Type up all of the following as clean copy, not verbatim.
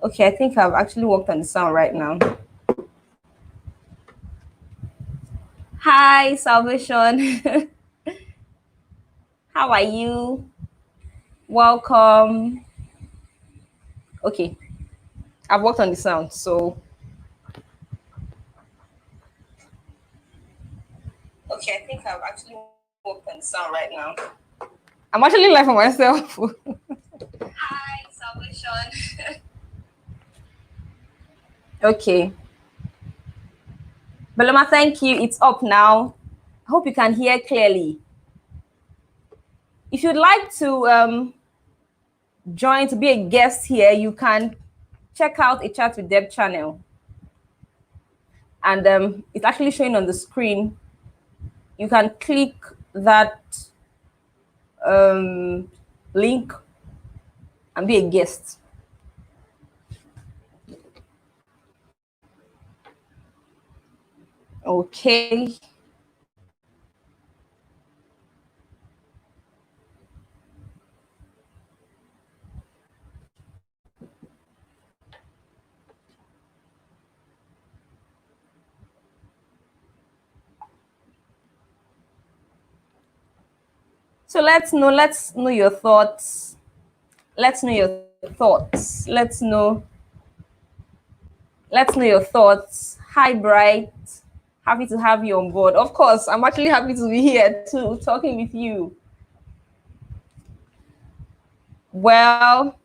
Okay, I think I've actually worked on the sound right now. Hi, Salvation. How are you? Welcome. Okay, I've worked on the sound, so. Okay, I think I've actually worked on the sound right now. I'm actually live for myself. Hi, Salvation. Okay. Beloma, thank you. It's up now. I hope you can hear clearly. If you'd like to join to be a guest here, you can check out a Chat with Deb channel. And it's actually showing on the screen. You can click that link and be a guest. Okay. So let's know your thoughts. Let's know your thoughts. Let's know your thoughts. Hi, Bright. Happy to have you on board. Of course, I'm actually happy to be here too, talking with you. Well,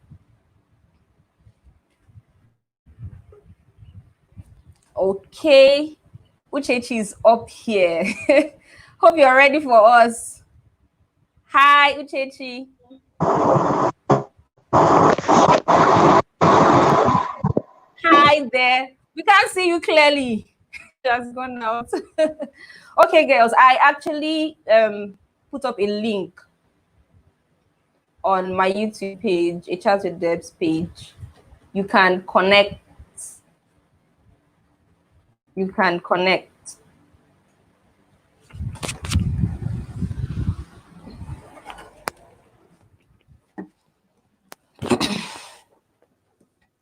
okay. Uchechi is up here. Hope you're ready for us. Hi, Uchechi. Hi there. We can't see you clearly. Just gone out. Okay, girls, I actually put up a link on my YouTube page, a Chat with Deb's page. You can connect. You can connect.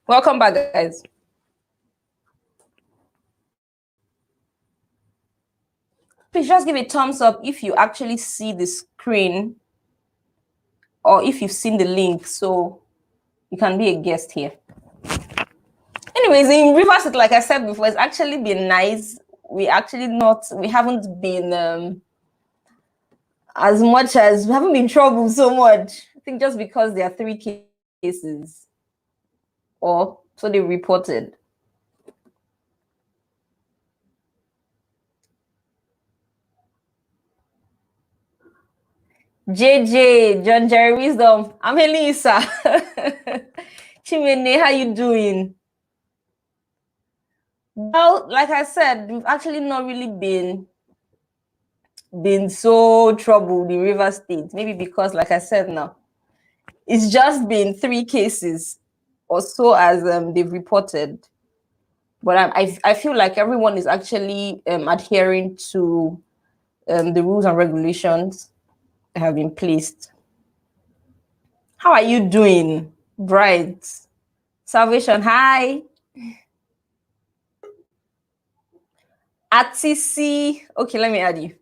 Welcome back, guys. Please just give a thumbs up if you actually see the screen or if you've seen the link so you can be a guest here. Anyways, in River State, like I said before, it's actually been nice. We haven't been as much as we haven't been in trouble so much. I think just because there are 3 cases, or so they reported. JJ, John Jerry Wisdom, I'm Elisa. Chimene, how you doing? Well, like I said, we've actually not really been so troubled in River State. Maybe because, like I said now, it's just been 3 cases or so as they've reported. But I feel like everyone is actually adhering to the rules and regulations that have been placed. How are you doing, Bright? Salvation, hi. Atisi, okay, let me add you.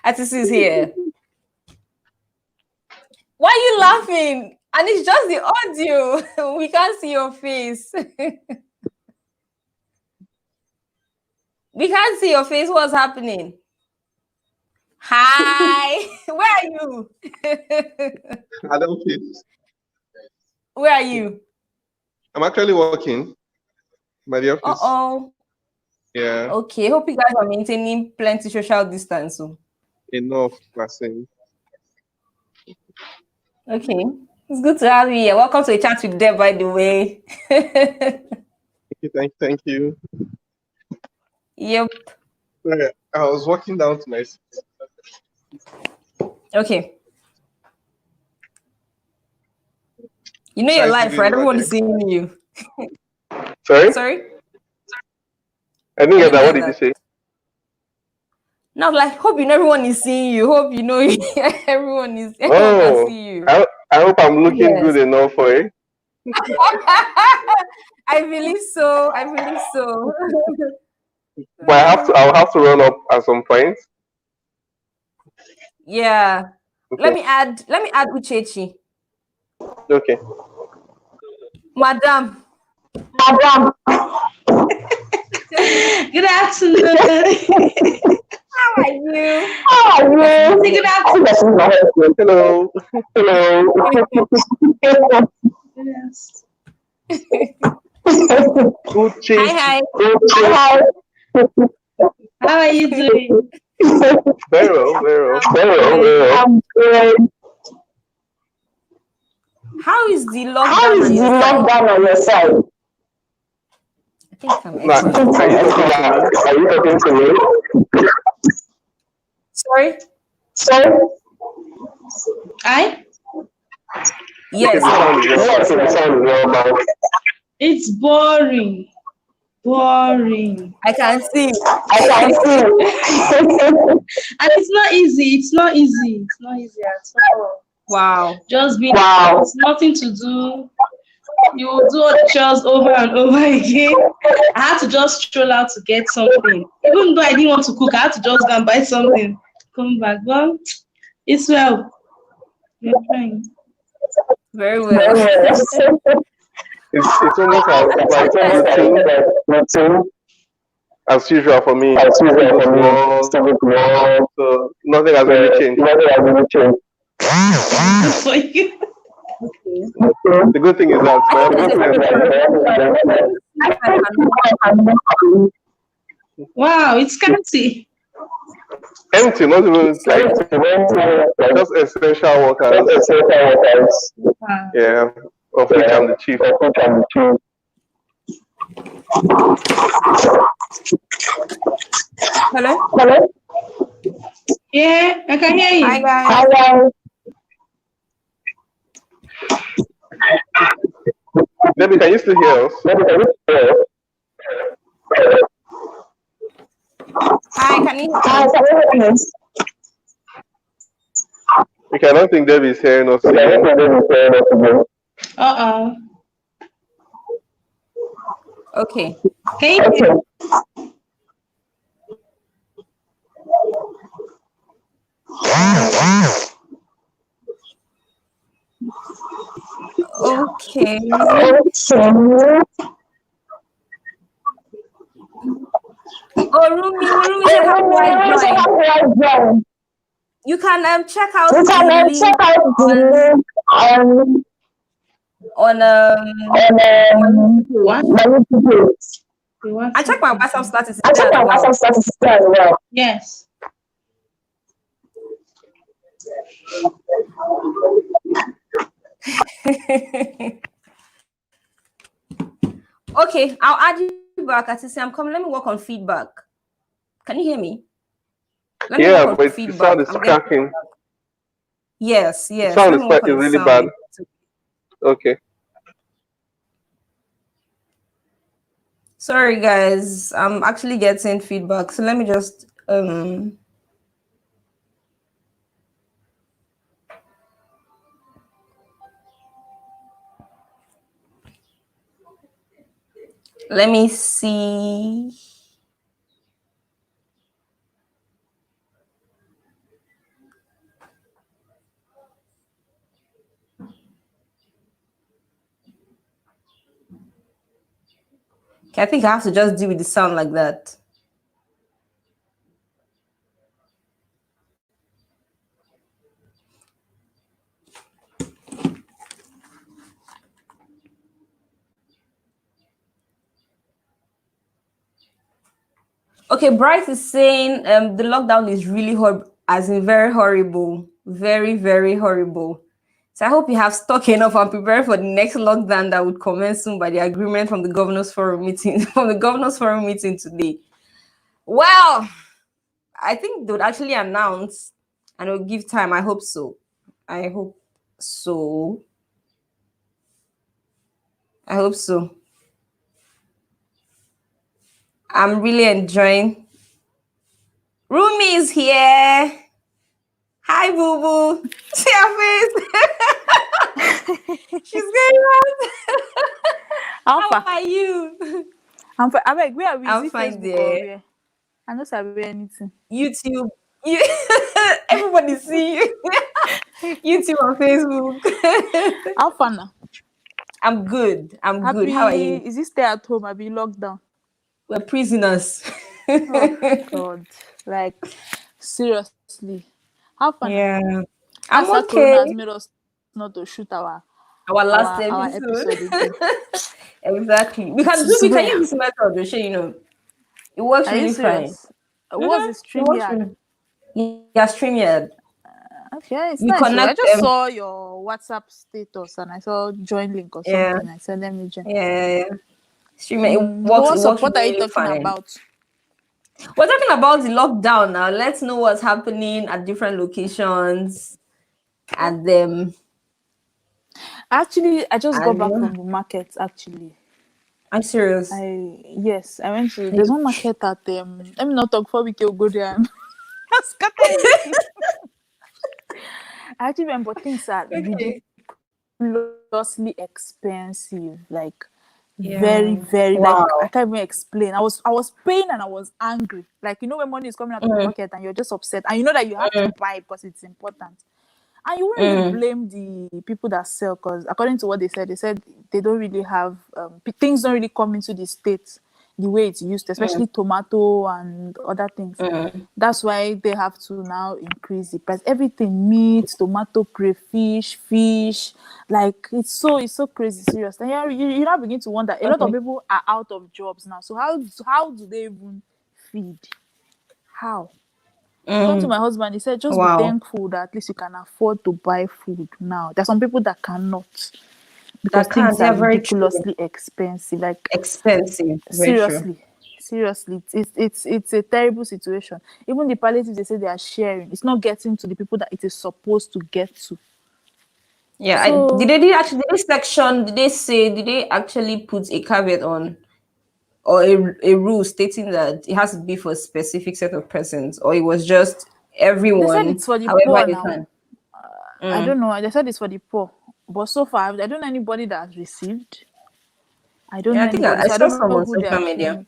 Atisi is here. Why are you laughing? And it's just the audio. We can't see your face. We can't see your face. What's happening? Hi. Where are you? I don't feel. Where are you? I'm actually working by the office. Uh-oh. Yeah. Okay. Hope you guys are maintaining plenty social distance. Enough, I think. Okay. It's good to have you here. Welcome to a Chat with Deb, by the way. Thank you. Yep. I was walking down to my seat. Okay. You know your life, right? Everyone is seeing you. Sorry? I didn't get that. What did you say? No, like, hope you know everyone is seeing you. Hope you know everyone can see you. I hope I'm looking good enough for it. I believe so. I believe so. But I'll have to run up at some point. Yeah. Okay. Let me add Uchechi. Okay. Madam. Good afternoon. How are you? Good afternoon. Hello. Yes. Hi. How are you doing? Very well. I'm good. How is the lockdown on your side? I think I'm are you talking to me? Sorry? Yes. It's boring. I can see. And it's not easy. It's not easy at all. Wow. Just being there's nothing to do. You will do all the chores over and over again. I had to just stroll out to get something. Even though I didn't want to cook, I had to just go and buy something. Come back. Well, it's well. You're fine. Very well. It's almost like two. As usual for me. So nothing has really changed. For you. The good thing is that wow, it's empty. Empty, not even like just essential workers. Yeah, of which I'm the chief. Hello? Yeah, I can hear you. Hi guys. Debbie, can you still hear us? Hi, can you hear me? Okay, I don't think Debbie is hearing us again. Okay. Hey. Okay. Oh, Rumi said how do I join? You can check out the link on I check my WhatsApp status as well. Yes. Okay, I'll add you back. As I say, I'm coming. Let me work on feedback. Can you hear me? Yeah, but the sound is cracking. Yes. The sound is really bad. Okay. Sorry, guys. I'm actually getting feedback. So let me just let me see. Okay, I think I have to just deal with the sound like that. Okay, Bryce is saying the lockdown is really horrible, as in very horrible, very, very horrible. So I hope you have stock enough and prepare for the next lockdown that would commence soon by the agreement from the Governors Forum meeting today. Well, I think they would actually announce and it will give time. I hope so. I hope so. I'm really enjoying. Rumi is here. Hi, Boo Boo. See your face. She's going on. How Alpha. are you? I'm fine. I beg, where are we? Is I'm it fine Facebook or there. where? I don't sabi anything. YouTube. Everybody see you. YouTube and Facebook. Alpha now. I'm good. I'm good. Happy. How are you? Is it stay at home? I be locked down. We're prisoners. Oh God. Like seriously. How fun. Yeah. That's I'm how okay. Corona has made us not to shoot our Last episode again. Exactly. We can use this method, Oshe, you know. It works Are you really fine. serious? What's the stream here? Yeah, StreamYard. Okay, it's You nice. I connect just them. saw your WhatsApp status and I saw join link or something. I said let me join. Yeah. StreamYard. It works What are you really talking fine. about? We're talking about the lockdown now. Let's know what's happening at different locations. And then Actually, I just got back from the market. Actually, I'm serious. I went to. There's one market at let me not talk 4 weeks go there. I actually remember things are ridiculously expensive. Like very, very like I can't even explain. I was paying and I was angry. Like you know when money is coming out of the market and you're just upset and you know that you have to buy because it's important. And you wouldn't really blame the people that sell because according to what they said they don't really have things don't really come into the States the way it's used, especially tomato and other things. That's why they have to now increase the price. Everything, meat, tomato, crayfish, fish, like it's so crazy, serious. And you now begin to wonder. A lot of people are out of jobs now. So how do they even feed? How? Talking to my husband, he said, just be thankful that at least you can afford to buy food now. There's some people that cannot because things are ridiculously expensive. Like expensive. Seriously, it's a terrible situation. Even the palliatives they say they are sharing, it's not getting to the people that it is supposed to get to. Yeah, So, did they actually put a caveat on or a rule stating that it has to be for a specific set of persons, or it was just everyone? They said it's for the poor now. I don't know. They said it's for the poor, but so far I don't know anybody that has received. I don't know anybody. I saw don't some know on who social media.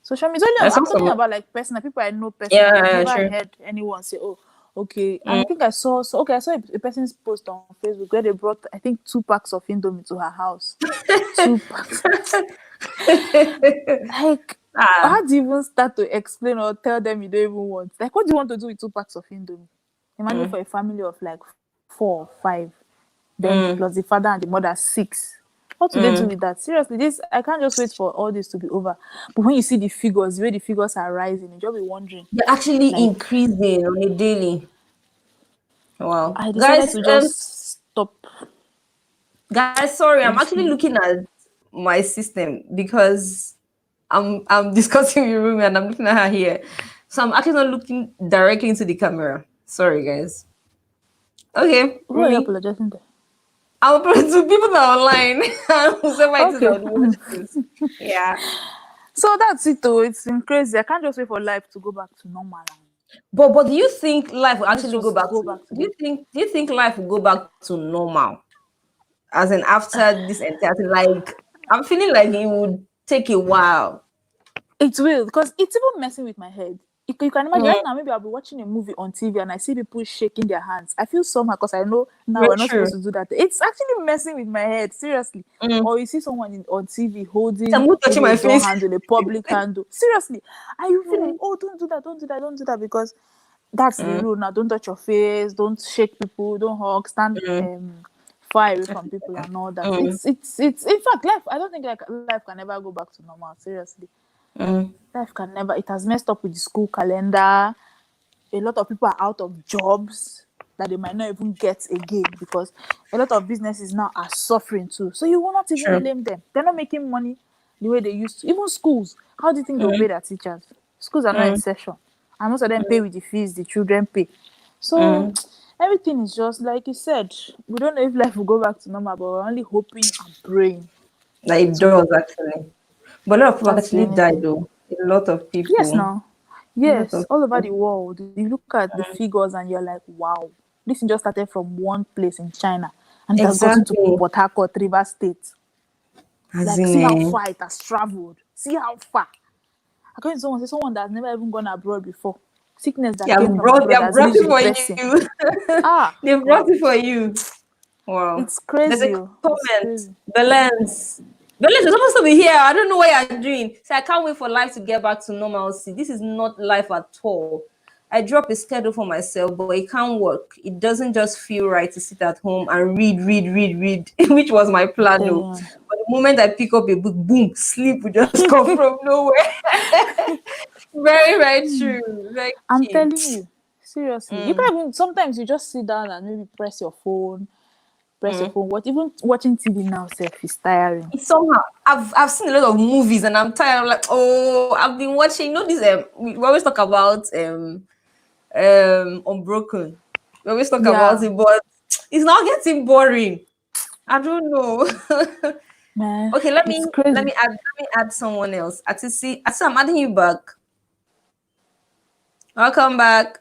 Social media. I'm talking about like personal people I know personally. I've never heard anyone say, "Oh, okay." And I think I saw a person's post on Facebook where they brought I think 2 packs of Indomie to her house. 2 packs. Like, how do you even start to explain or tell them you don't even want? Like, what do you want to do with 2 packs of Indomie? Imagine for a family of like 4 or 5, then plus the father and the mother 6. What do they do with that? Seriously, I can't just wait for all this to be over. But when you see the figures, the way the figures are rising, you'll be wondering. They're actually increasing on a daily. Wow. I decided to just stop. Guys, sorry, I'm actually looking at my system because I'm discussing with Rumi and I'm looking at her here. So I'm actually not looking directly into the camera. Sorry, guys. Okay. Who are you apologizing to? I'll put to people that are online. Yeah. So that's it though. It's been crazy. I can't just wait for life to go back to normal. But do you think life will actually go back to do you think life will go back to normal? As in after this entire thing? Like I'm feeling like it would take a while. It will, because it's even messing with my head. You can imagine right now, maybe I'll be watching a movie on TV and I see people shaking their hands. I feel somehow because I know now we're not supposed to do that. It's actually messing with my head, seriously. Or you see someone on TV holding touching my face handle, a public handle. Seriously. Are you feeling, don't do that because that's the rule now. Don't touch your face, don't shake people, don't hug, stand far away from people and all that. It's in fact life. I don't think life can ever go back to normal, seriously. Life can never. It has messed up with the school calendar. A lot of people are out of jobs that they might not even get again because a lot of businesses now are suffering too. So you will not even blame them. They're not making money the way they used to. Even schools. How do you think they'll pay their teachers? Schools are not in session. And most of them pay with the fees the children pay. So everything is just like you said. We don't know if life will go back to normal, but we're only hoping and praying. Like it does actually. But a lot of people actually died though. A lot of people. Yes, now. Yes, all over the world. You look at the figures and you're like, wow. This just started from one place in China. And it has gotten to Exactly. Port Harcourt, Rivers State. As Like, in, see how far it has traveled. See how far. According to someone that's never even gone abroad before. Sickness that came from they abroad have has brought reached it the for person. you. They brought God. it for you. Wow. It's There's crazy. a It's comment. crazy. Balance. Balance, you're supposed to be here. I don't know what you're doing. So I can't wait for life to get back to normalcy. This is not life at all. I drew up a schedule for myself, but it can't work. It doesn't just feel right to sit at home and read, which was my plan. No. Damn. But the moment I pick up a book, boom, sleep will just come from nowhere. Very, very true. Very I'm key. telling you, seriously. You can't even, sometimes you just sit down and maybe press your phone. Even watching TV now, self is tiring. It's somehow I've seen a lot of movies and I'm tired. I'm like, oh, I've been watching. You know this. We always talk about Unbroken. We always talk about Yeah, it, but it's now getting boring. I don't know. man. Okay, It's crazy. let me add someone else. Atisi, I'm adding you back. Welcome back.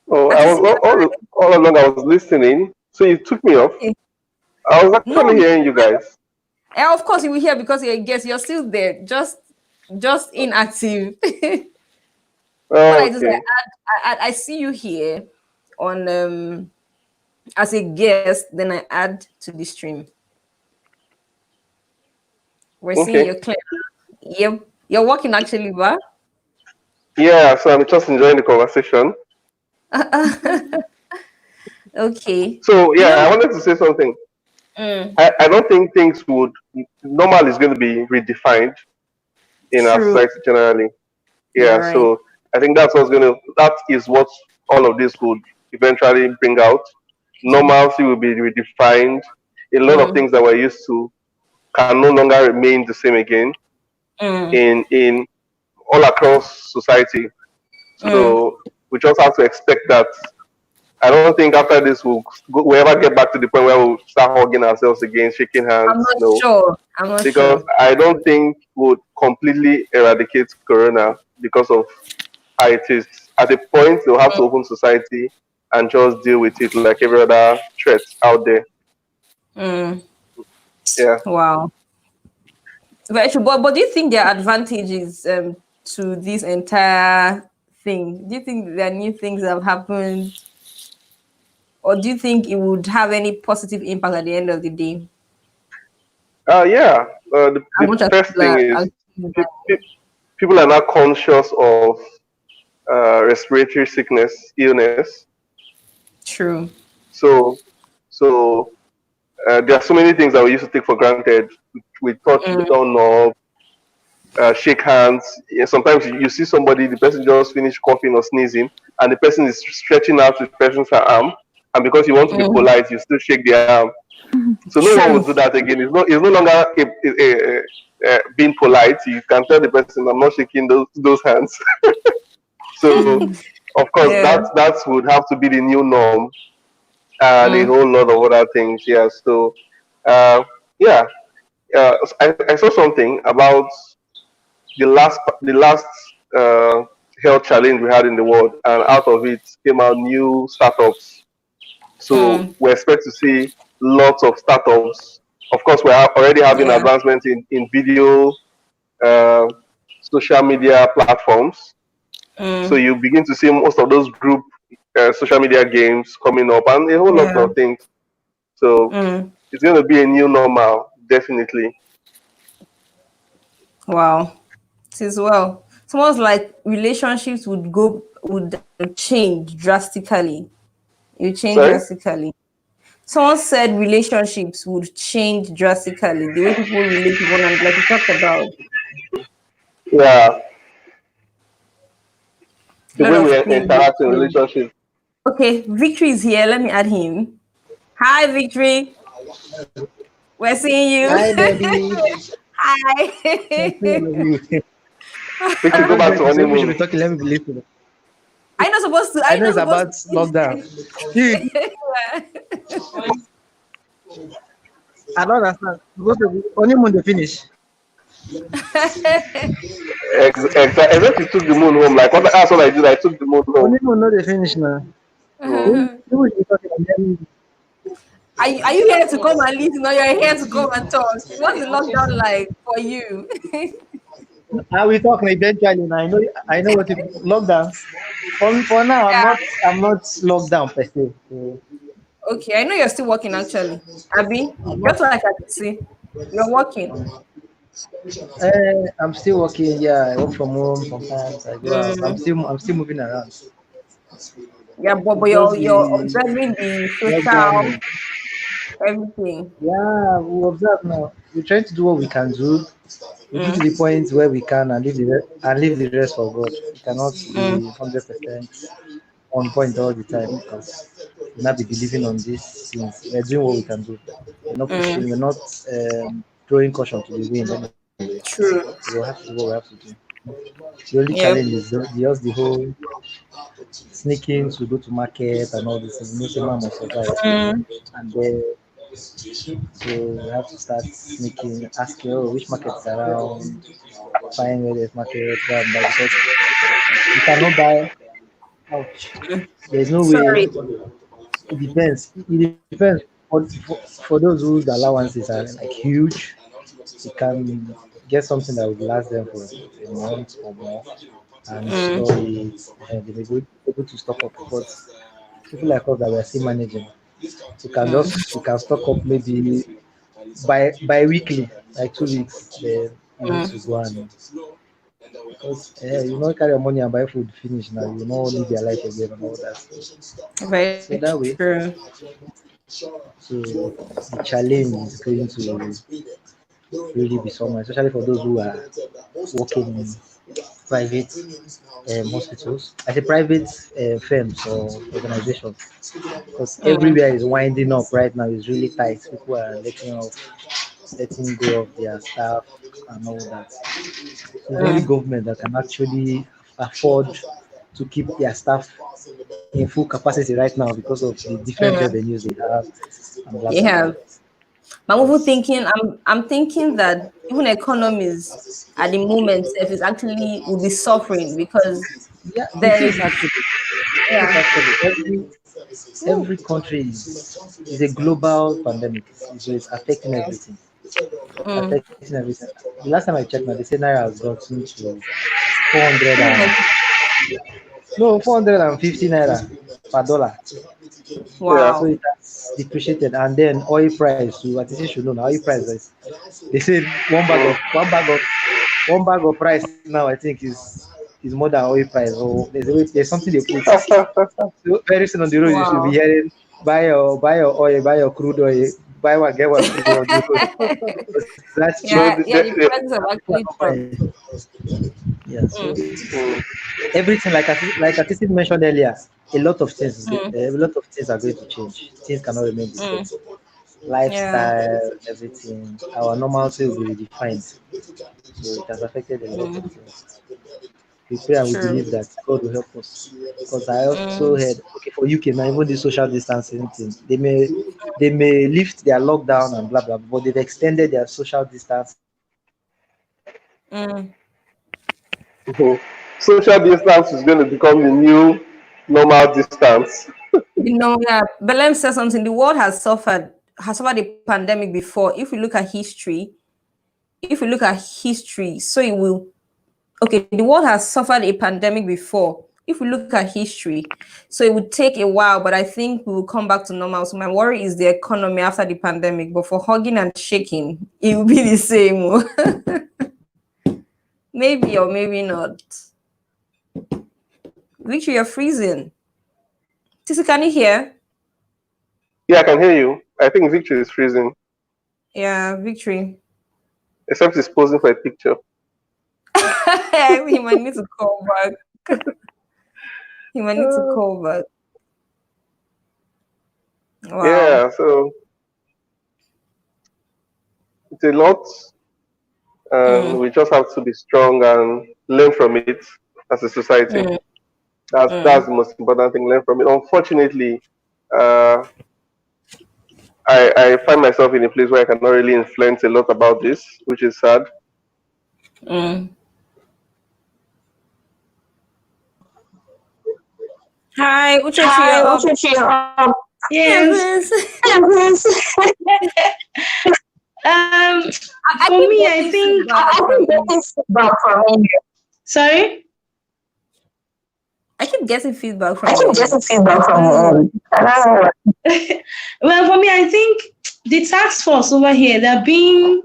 Oh, I Atisi, was all along. I was listening, so you took me off. I was no, actually hearing you guys. yeah, of course you will hear because you're a guest. You're still there, just inactive. What Oh, I do is okay. I see you here on as a guest, then I add to the stream. We're seeing Okay. your clip. Yep, you're working actually, but Yeah, so I'm just enjoying the conversation. okay. So yeah, I wanted to say something. Mm, I don't think things would normal is going to be redefined in our true. society generally. You're Yeah, right. so I think that is what all of this would eventually bring out. Normalcy will be redefined. A lot of Mm, things that we're used to can no longer remain the same again mm, in all across society. mm. So we just have to expect that. I don't think after this we'll ever get back to the point where we'll start hugging ourselves again, shaking I'm hands. not No, sure. I'm not because sure. I don't think we'll completely eradicate Corona because of how it is. At a point, they'll have to open society and just deal with it like every other threat out there. Mm. Yeah. Wow. Very true. But do you think there are advantages to this entire thing? Do you think there are new things that have happened? Or do you think it would have any positive impact at the end of the day? Yeah. As The much as first people thing are is pe- pe- people are not conscious of respiratory sickness, illness. true. So, so there are so many things that we used to take for granted. We touch the Mm, doorknob, shake hands. Yeah, sometimes you see somebody, the person just finished coughing or sneezing, and the person is stretching out the person's arm, and because you want to be mm, polite, you still shake their arm. So no one will true. do that again. It's no longer being polite. You can tell the person, "I'm not shaking those hands." So, of course, Yeah. that would have to be the new norm, and a Mm, whole lot of other things. Yeah. So, uh, yeah, I saw something about the last health challenge we had in the world, and out of it came out new startups. So mm, we expect to see lots of startups. Of course, we're already having yeah. advancements in video, uh, social media platforms. So Mm, you begin to see most of those group social media games coming up, and a whole lot yeah. of things. So Mm, it's going to be a new normal, definitely. wow. It is well. Someone's like relationships would change drastically. It would change Sorry? drastically. Someone said relationships would change drastically. The way people relate with one another, like you talked about. Yeah, A the lot way we of things would interact in change. relationships. Okay, Victory is here. Let me add him. Hi, Victory. We're seeing you. Hi, Debbie. Nice Hi. seeing you. We I should go know back to that you said we should be honeymoon. talking. Let me be listening. Are you not supposed to? Are I you know not it's supposed about to? lockdown. You, I don't understand. Supposed to be honeymoon they finish. Except you took the moon home. Like that's what I did. I took the moon home. Honeymoon no they finish now. Mm. You will be talking and then Are you here to come and listen, or you're here to come and talk? What's the lockdown like for you? I will talk eventually. And I know what it lockdown. For now, Yeah. I'm not locked down per se. So Okay, I know you're still working actually. Abby, I'm just not. like I can see, you're working. I'm still working. Yeah, I work from home sometimes. I go out. Mm, I'm still moving around. yeah, but It's just you're the observing the social lockdown. everything. Yeah, we observe now. We're trying to do what we can do. We do to Mm, the point where we can and leave the rest for God. We cannot mm, be 100% on point all the time because we'll not be believing on these things. We're doing what we can do. We're not mm, pushing. We're not throwing caution to the wind. Anyway. true. So we'll have to do what we have to do. The only Yep. challenge is just the whole sneaking to go to market and all this. No say man must survive. Mm, And then so we have to start sneaking, asking, oh, which market is around, find where there's market, go and buy because you cannot buy. Ouch. mm. There's no way. Sorry. It depends. It depends. For those whose allowances are like huge, you can get something that would last them for a month or more and Mm, store it, and they may be able to stock up. But people like us that we are still managing, mm, we can stock up maybe by weekly, like 2 weeks. Then you need to mm. go and because you not carry your money and buy food finish now. You not live your life again and all that. Very So that way, true. so the challenge is going to really be someone, especially for those who are working in private hospitals. I say private firms or organizations because Mm, everywhere is winding up right now. It's really tight. People are letting go of their staff and all that. So it's only mm, government that can actually afford to keep their staff in full capacity right now because of the different mm. revenues they have and blah They blah blah. have. I'm But even thinking. I'm thinking that even economies at the moment if is actually will be suffering because yeah, it there is is actually. It is yeah. actually every country is a global pandemic, so it's affecting Yes. everything. It's Mm. affecting everything. The last time I checked, now they say naira has gotten to 400 Even and like no 450 naira per dollar. Yeah. So wow. it has depreciated, and then oil price too. I think you should know now. Oil price is they said Mm. one bag of rice now. I think is more than oil price. Or there's something they put. So very soon on the road, you should be Wow. hearing buy your oil, buy your crude oil, buy one get one free on the road. That's cheap. No, Yeah, yeah, the prices have People are actually not dropped. buying. Yeah. So Mm, mm. everything like Artistic mentioned earlier, mm, a lot of things are going to change. Things cannot remain the same. mm. Yeah. Lifestyle, everything, our normalcy will be redefined. So it has affected a lot of Mm, things. We pray and we true. believe that God will help us. Because I also Mm, heard, okay, for UK now, even the social distancing thing, they may lift their lockdown and blah blah, but they've extended their social distance. mm. Mhm. Social distance is going to become the new normal distance. Yeah, Belem said something. The world has suffered a pandemic before. If we look at history, so it will okay, the world has suffered a pandemic before. If we look at history, so it would take a while, but I think we will come back to normal. So my worry is the economy after the pandemic. But for hugging and shaking, it will be the same. Maybe or maybe not. Victory, you're freezing. Tissy, can you hear? Yeah, I can hear you. I think Victor is freezing, Yeah, Victory. except he's posing for a picture. He might need to call back. He might need to Uh, call back. Wow. yeah, so it's a lot. Mm, We just have to be strong and learn from it as a society. mm, That's mm. the most important thing. Learn from it. Unfortunately, uh, I find myself in a place where I cannot really influence a lot about this, which is sad. Mm. Hi, Uchechi, you're Hi, up. Uchichi, you're up. Yes. Yes. I For keep me, I getting think. feedback from you. Sorry. I keep getting feedback I from keep your getting end. feedback I from don't know. I don't know. Well, for me, I think the task force over here, they're being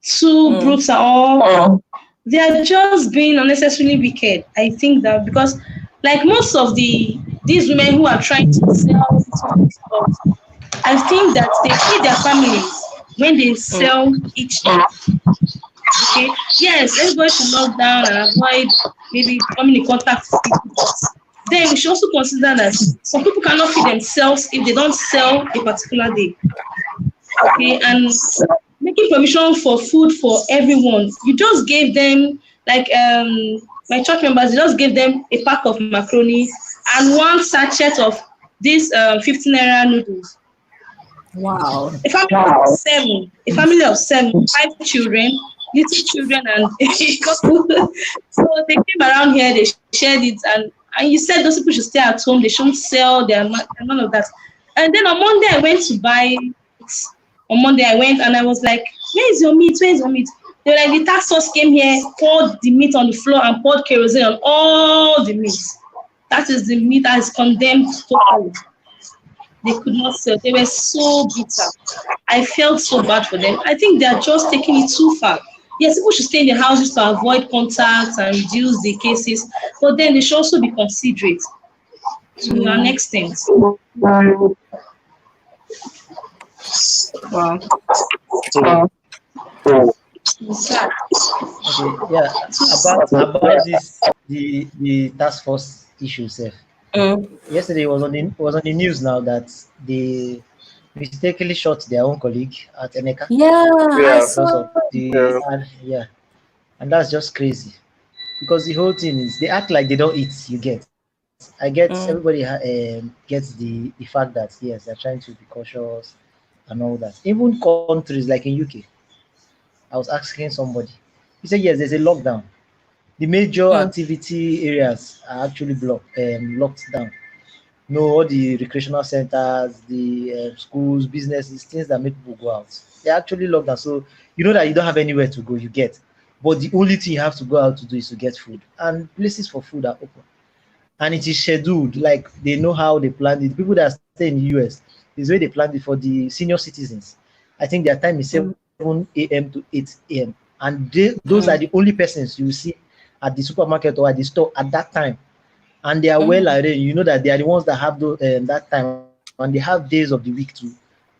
too brutal, or they are just being unnecessarily wicked. I think that because, like most of these women who are trying to sell stuff, I think that they feed their families when they sell each other. Okay, yes, everybody should lock down and avoid maybe coming in contact with people. But then we should also consider that some people cannot feed themselves if they don't sell a particular day. Okay, and making provision for food for everyone. You just gave them like my church members, you just gave them a pack of macaroni and one sachet of this 15 naira noodles. Wow. A family of seven, a family of seven, 5 children, little children, and a couple. So they came around here, they shared it, and you said those people should stay at home, they shouldn't sell their and none of that. And then on Monday, I went to buy it. On Monday, I went and I was like, "Where is your meat? Where is your meat?" They were like, "The task force came here, poured the meat on the floor, and poured kerosene on all the meat. That is the meat that is condemned totally." They could not sell. They were so bitter. I felt so bad for them. I think they are just taking it too far. Yes, people should stay in their houses to avoid contacts and reduce the cases, but then they should also be considerate to an extent. Wow. Okay, yeah. About this, the task force issue, sir. Yesterday was on the news now that they mistakenly shot their own colleague at Emeka Yeah, I Yeah, because saw. of the yeah. and yeah, and that's just crazy because the whole thing is they act like they don't eat. You get, I get everybody gets the fact that yes, they're trying to be cautious and all that. Even countries like in UK, I was asking somebody, he said yes, there's a lockdown. The major activity areas are actually locked down. No, all the recreational centers, the schools, businesses, things that make people go out. They're actually locked down. So you know that you don't have anywhere to go, you get. But the only thing you have to go out to do is to get food. And places for food are open. And it is scheduled, like they know how they plan it. People that stay in the US, is where they plan it for the senior citizens. I think their time is 7 a.m. to 8 a.m. And those are the only persons you will see at the supermarket or at the store at that time, and they are well arranged. You know that they are the ones that have that time, and they have days of the week too.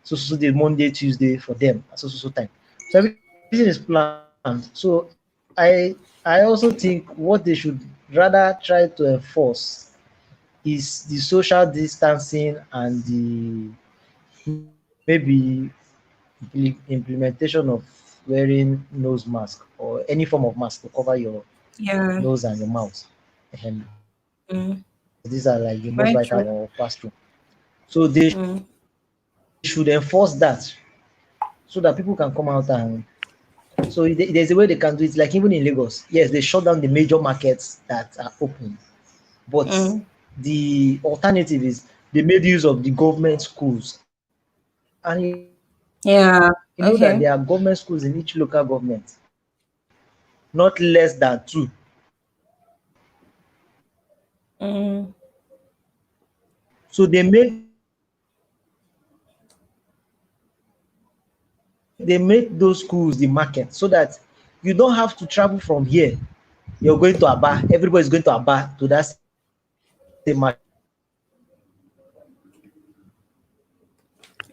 So the Monday, Tuesday for them. So time. So everything is planned. So I also think what they should rather try to enforce is the social distancing and the maybe implementation of wearing nose mask or any form of mask to cover your Yeah. nose and your mouth. And these are like the most Very true. vital or fast through. So they should enforce that so that people can come out and so there's a way they can do it. Like even in Lagos, yes, they shut down the major markets that are open, but the alternative is they made use of the government schools, and Yeah. you know that Okay. there are government schools in each local government, not less than two. So they make those schools the market so that you don't have to travel from here. You're going to Aba, everybody's going to Aba to that same market.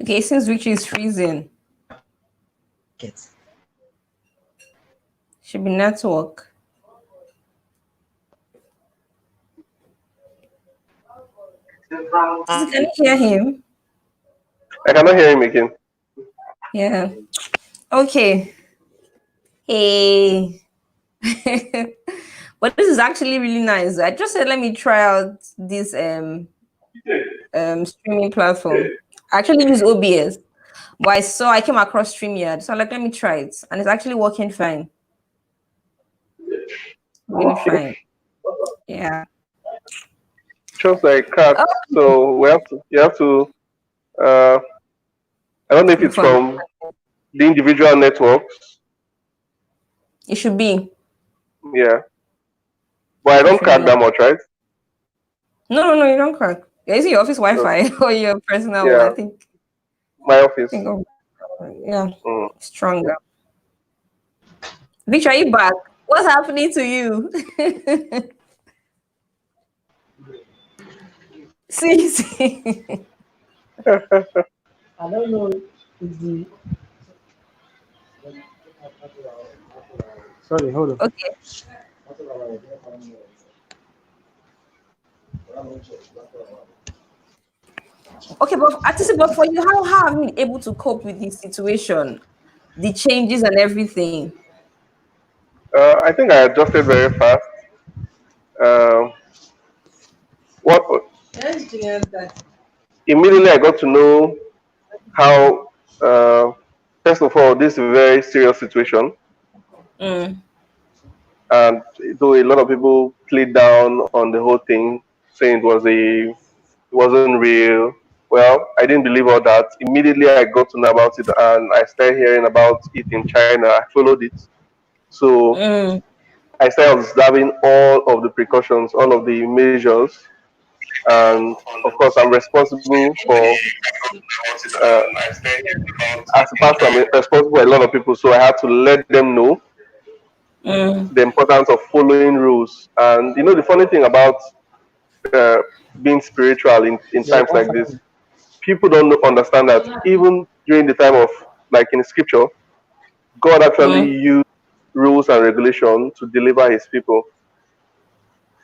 Okay, since which is freezing, should be network. Can you hear him? I cannot hear him again. Yeah. Okay. Hey. But this is actually really nice. I just said let me try out this streaming platform. I actually use OBS, but I came across StreamYard, so I'm like let me try it, and it's actually working fine. Really fine. Yeah. Just like cat. Oh, So you have to Uh, I don't know if it's Inform. from the individual networks. It should be. Yeah. But I It don't should be crack like. that much, right? No, you don't crack. Is it your office So, Wi-Fi or your personal one? yeah, I think. my office. Yeah, Mm. stronger. Victor, are you back? What's happening to you? See. I don't know. It's the sorry, hold on. Okay. Okay, but Artist, but for you, how have you been able to cope with this situation, the changes and everything? I think I adjusted very fast. Um, what immediately I got to know how. First of all, this is a very serious situation, Mm, and though a lot of people played down on the whole thing, saying it wasn't real. Well, I didn't believe all that. Immediately I got to know about it, and I started hearing about it in China. I followed it, so mm, I started observing all of the precautions, all of the measures, and of course, I'm responsible for. Uh, as a pastor, I'm responsible for a lot of people, so I had to let them know mm, the importance of following rules. And you know, the funny thing about uh, being spiritual in Yeah, times what's like this, happening? people don't understand that even during the time of, like in scripture, God actually mm, used rules and regulation to deliver his people.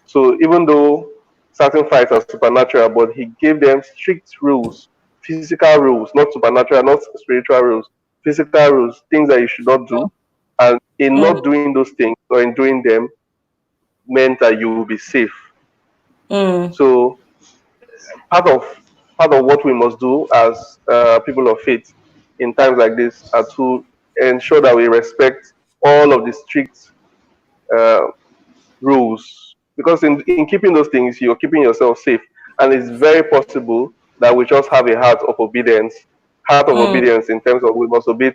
So even though certain fights are supernatural, but he gave them strict rules, physical rules, not supernatural, not spiritual rules, physical rules, things that you should not do. And in mm, not doing those things or in doing them meant that you will be safe. mm, So part of what we must do as people of faith in times like this are to ensure that we respect all of the strict uh, rules, because in keeping those things you're keeping yourself safe, and it's very possible that we just have a heart of mm, obedience, in terms of we must obey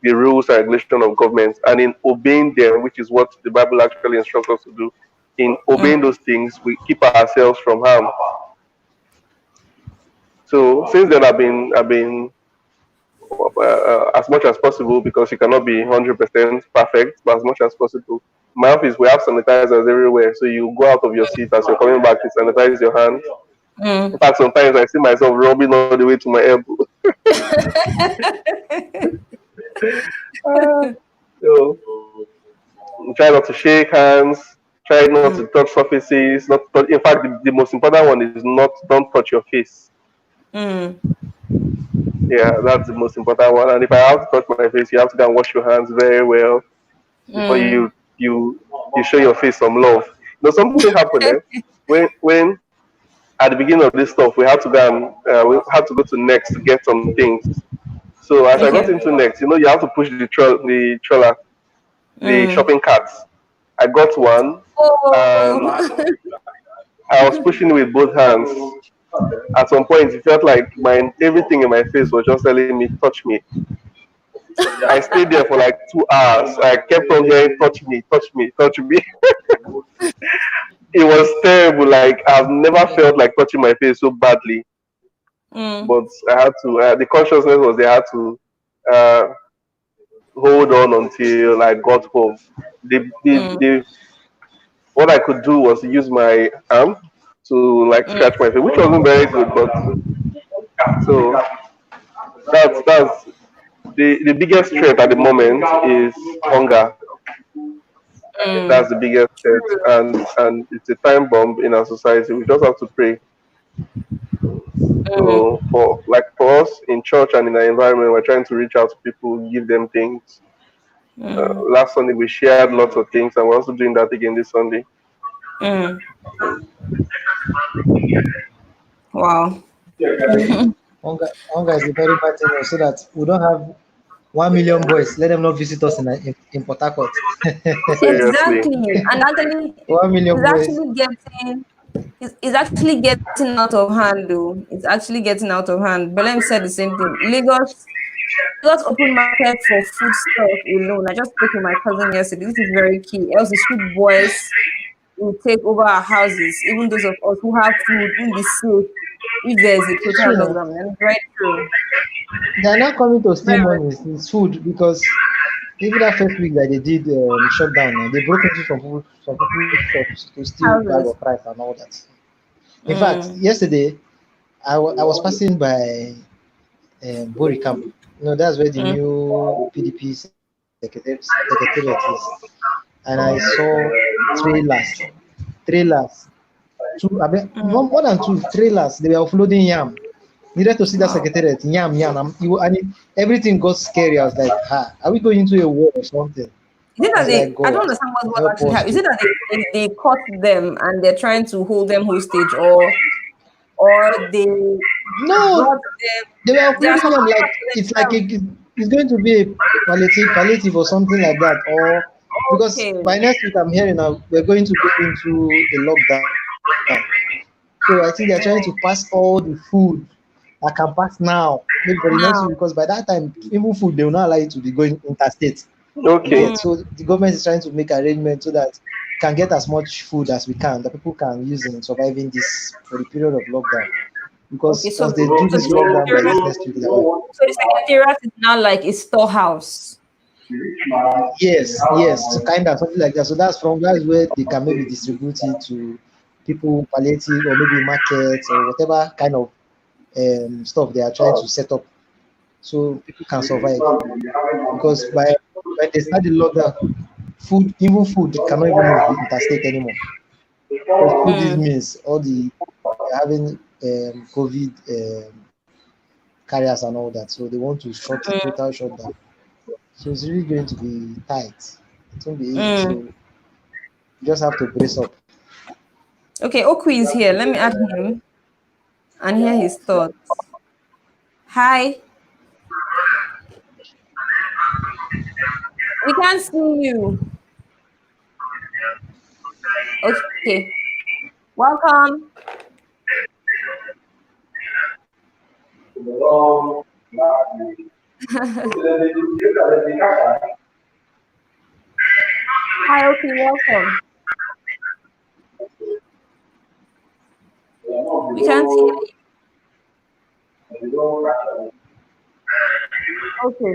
the rules and regulation of government, and in obeying them, which is what the Bible actually instructs us to do, in obeying mm. those things we keep ourselves from harm. So since then I've been as much as possible, because you cannot be 100% perfect, but as much as possible. In my office, we have sanitizers everywhere, so you go out of your seat as you're coming back, you sanitize your hands. In Mm. fact, sometimes I see myself rubbing all the way to my elbow. So try not to shake hands, try not to touch surfaces, not touch, in fact, the most important one is not don't touch your face. Mm, Yeah, that's the most important one. And if I have to touch my face, you have to go and wash your hands very well before mm. you show your face some love. You know, something happened when at the beginning of this stuff we had to go to Next to get some things. So as I got Okay. into Next, you know, you have to push the troller, the Mm. shopping carts. I got one, and Oh. I was pushing it with both hands. At some point, it felt like my everything in my face was just telling me, "Touch me." I stayed there for like 2 hours. I kept on hearing, "Touch me, touch me, touch me." It was terrible. Like I've never felt like touching my face so badly. Mm, But I had to. The consciousness was they had to uh, hold on until I got home. mm, What I could do was use my arm to like mm, scratch my face, which wasn't very good. But so that's the biggest threat at the moment is hunger. That's mm. the biggest threat, and it's a time bomb in our society. We just have to pray. Mm, So for us in church and in our environment, we're trying to reach out to people, give them things. mm, Last Sunday we shared lots of things, and we're also doing that again this Sunday. mm. Wow. Hunger is a very bad thing, so that we don't have 1 million boys. Let them not visit us in Port Harcourt. Seriously. Exactly. And actually, 1 million it's boys. actually getting It's actually getting out of hand, though. It's actually getting out of hand. Belem said the same thing. Lagos open market for food stuff alone. I just spoke with my cousin yesterday. This is very key. Else the street boys will take over our houses. Even those of us who have food won't be safe if there is a It's total true now. lockdown. And very true. They are not coming to steal Very, very. money. It's food because even that first week that they did shutdown, they broke into some people's shops to steal bag Houses. of rice and all that. In fact, Mm. yesterday I was passing by Bori camp. You know, that's where the Mm. new PDP secretariat is. And I saw trailers, trailers, two, I mean, Mm. more than two trailers. They were offloading yam. Needed to see that secretariat, yam, yam. Everything got scary. I was like, are we going into a war or something? Is it I that was like, I don't God, understand what help actually us happened. Is to. it that they caught them and they're trying to hold them hostage, or they No, brought them? they were There are offloading some yam like aspects it's like that it's going to be a palliative or something like that. Or because okay. by next week I'm hearing now we're going to go into a lockdown. So I think they're trying to pass all the food that can pass now, maybe for the next week, because Now. by that time, even food they will not allow you to be going interstate. You get Okay. Mm. so the government is trying to make arrangements so that we can get as much food as we can that people can use in surviving this for the period of lockdown. Okay, Because so once they do so this the lockdown by secretariat this next week, so the secretariat is now like a storehouse. yes, so kind of something like that. So that's where they can maybe distribute it to people palliative or maybe markets or whatever kind of stuff they are trying to set up so people can survive. Because by when they start the lockdown, even food cannot even move interstate anymore. Because through this Mm. means all the they're having COVID carriers and all that, so they want to Mm. total shutdown. So it's really going to be tight. It won't be easy. So Mm. you just have to brace up. Okay, Oku is here. Let me add him and hear his thoughts. Hi, we can't see you. Okay, welcome. Hi, Oku, welcome. We can't hear you. Okay.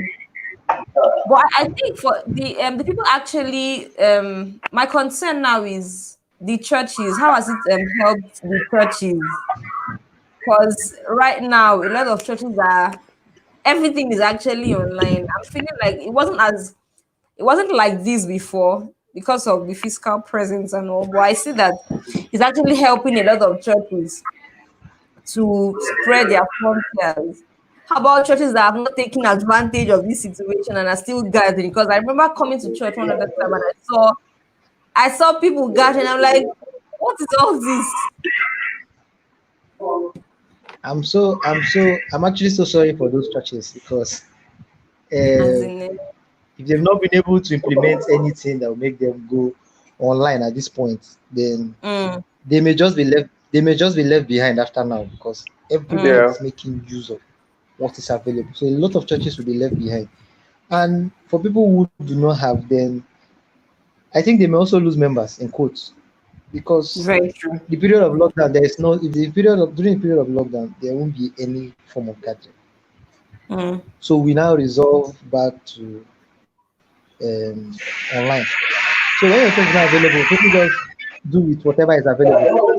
But I think for the people actually my concern now is the churches. How has it helped the churches? Because right now a lot of churches are everything is actually online. I'm feeling like it wasn't like this before because of the fiscal presence and all. But I see that it's actually helping a lot of churches to spread their frontiers. How about churches that have not taken advantage of this situation and are still gathering? Because I remember coming to church one other time and I saw people gathering. I'm like, what is all this? I'm actually so sorry for those churches because As uh, in, if they've not been able to implement anything that will make them go online at this point, then mm, they may just be left behind after now because everybody mm, Yeah. is making use of what is available. So a lot of churches will be left behind. And for people who do not have, then I think they may also lose members in quotes because very true. the period of lockdown, there is no if the period of during the period of lockdown, there won't be any form of gathering. Mm, So we now resolve back to online. So when your things not available, people just do with whatever is available.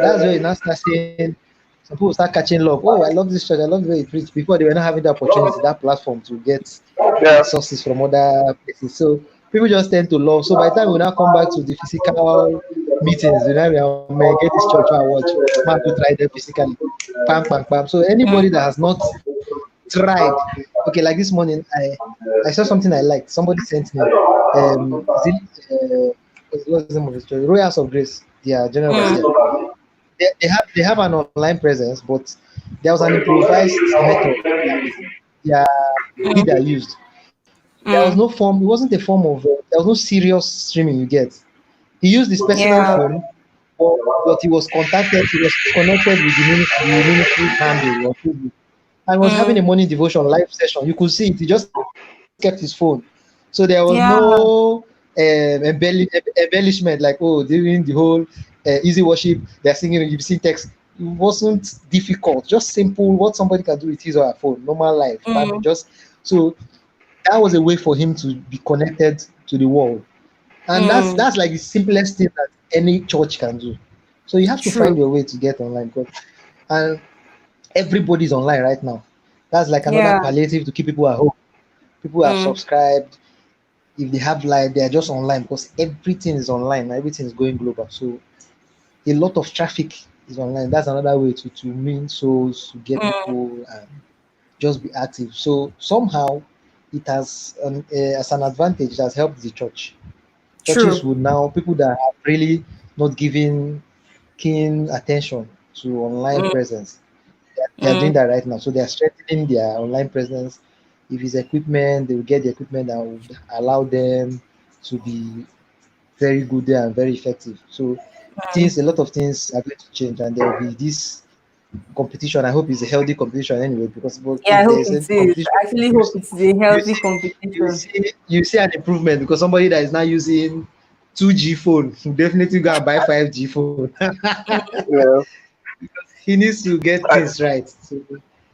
That's where you now start seeing some people start catching love. Oh, I love this church. I love the way it preach. Before they were not having the opportunity, that platform to get Yeah. resources from other places. So people just tend to love. So by the time we now come back to the physical meetings, you know, we may get this church I watch, man to try them physically. Pam, pam, pam. So anybody that has not tried, okay, like this morning, I saw something I liked. Somebody sent me, is it, what's the name of the church? Royals of Grace, their general overseer. mm, They have an online presence, but there was an improvised method that their leader mm, used. There was no mm. form. It wasn't a form of. There was no serious streaming. You get. He used his personal Yeah. phone but he was contacted. He was connected with the ministry handle on Facebook, and was having a morning devotion live session. You could see it. He just kept his phone, so there was Yeah. no embellishment like, oh, during the whole easy worship they're singing, you see text. It wasn't difficult, just simple, what somebody can do with his or her phone, normal life, just so that was a way for him to be connected to the world. And that's like the simplest thing that any church can do. So you have to find True. your way to get online, and everybody's online right now. That's like another Yeah. palliative to keep people at home. People are subscribed. If they have live, they are just online because everything is online. Everything is going global. So a lot of traffic is online. That's another way to mean souls, to get people and just be active. So somehow it has as an advantage, it has helped the church. Churches True. would now, people that have really not giving keen attention to online presence, they are doing that right now. So they are strengthening their online presence. If it's equipment, they will get the equipment that would allow them to be very good there and very effective. So a lot of things are going to change, and there will be this competition. I hope it's a healthy competition anyway, because Yeah, I if hope there's a it is. competition, I actually hope it's a you healthy see, competition. you see an improvement, because somebody that is now using 2G phone will definitely go and buy 5G phone. Yeah. He needs to get I, things right. So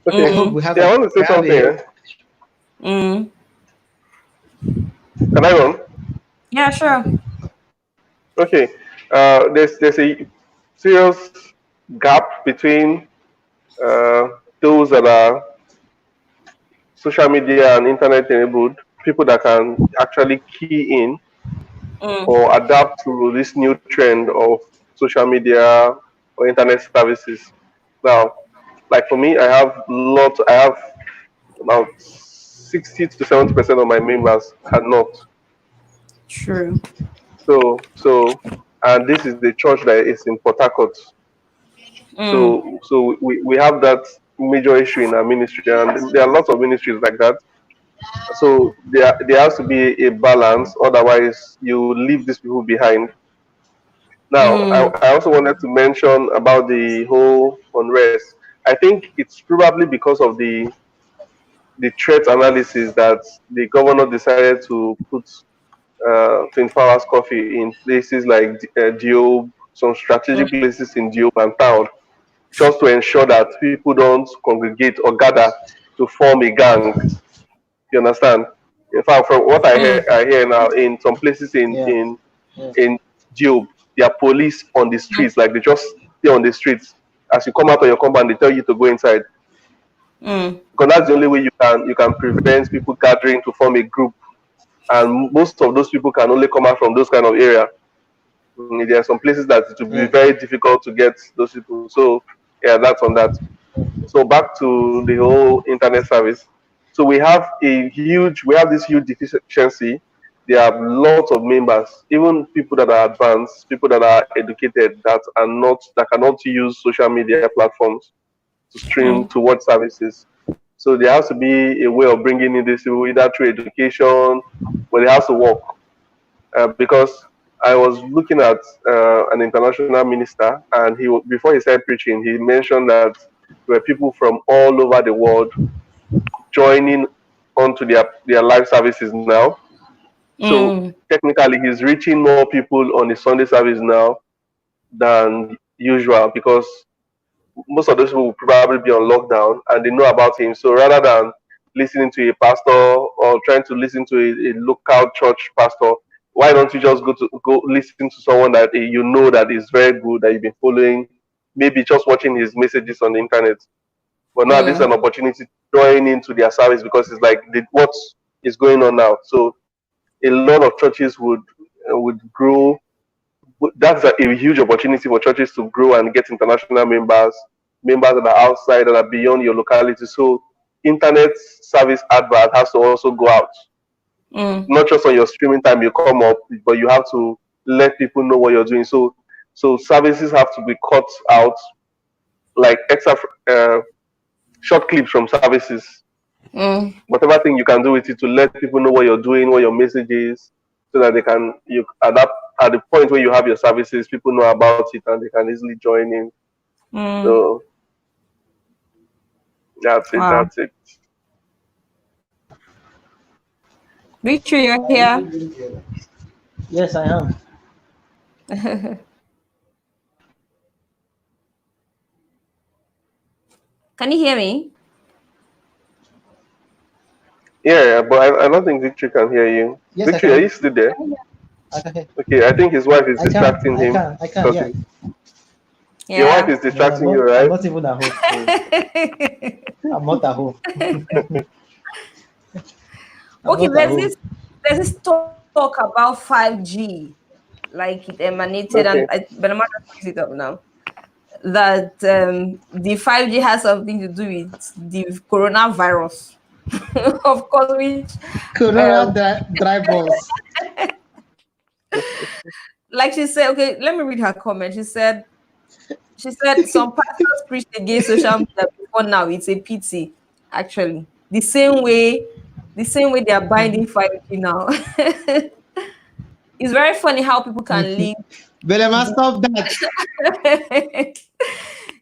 I okay. hope we have Yeah, I want to say a something. healthy. Mm. Can I run? Yeah, sure. Okay. There's a serious gap between those that are social media and internet enabled, people that can actually key in or adapt to this new trend of social media or internet services. Now, like for me, I have about 60 to 70% of my members are not. True. And this is the church that is in Port Harcourt. So we have that major issue in our ministry, and there are lots of ministries like that. So there has to be a balance, otherwise you leave these people behind. Now, I also wanted to mention about the whole unrest. I think it's probably because of the threat analysis that the governor decided to put 24 hours coffee in places like Diob, some strategic places in Diob and town, just to ensure that people don't congregate or gather to form a gang. You understand? In fact, from what I hear now, in some places Yeah, yeah, in Job, there are police on the streets, like they just stay on the streets. As you come out of your compound, they tell you to go inside, because that's the only way you can prevent people gathering to form a group. And most of those people can only come out from those kind of area. There are some places that it will be yeah. very difficult to get those people. So yeah, that's on that. So back to the whole internet service. So we have this huge deficiency. There are lots of members, even people that are advanced, people that are educated, that cannot use social media platforms to stream to watch services. So there has to be a way of bringing in this people either through education, but it has to work. Because I was looking at an international minister, and before he started preaching, he mentioned that there were people from all over the world joining onto their live services now. So technically, he's reaching more people on the Sunday service now than usual, because most of those people will probably be on lockdown and they know about him. So rather than listening to a pastor or trying to listen to a local church pastor, why don't you just go listen to someone that you know that is very good, that you've been following, maybe just watching his messages on the internet. But now this is an opportunity to join into their service, because it's like what is going on now. So a lot of churches would grow. That's a huge opportunity for churches to grow and get international members that are outside, that are beyond your locality. So internet service advert has to also go out, not just on your streaming time you come up, but you have to let people know what you're doing. So services have to be cut out, like extra short clips from services, whatever thing you can do with it to let people know what you're doing, what your message is, so that you adapt at the point where you have your services, people know about it and they can easily join in. So that's it. Wow. That's it. Victory, you're here. Yes, I am. Can you hear me? Yeah, but I don't think Victory can hear you. Yes, Victory, are you still there? I can hear. Okay, I think his wife is distracting him. I can, yeah. Your wife is distracting you, I'm right? not even at home. So I'm not at home. Okay, there's this talk about 5G, like it emanated, Okay. but I'm not going to fix it up now. That the 5G has something to do with the coronavirus. Of course, which Dry balls. like she said, okay, let me read her comment. She said some pastors preached against social media before now. It's a pity, actually. The same way they are binding 5G now. It's very funny how people can link. But I must stop that.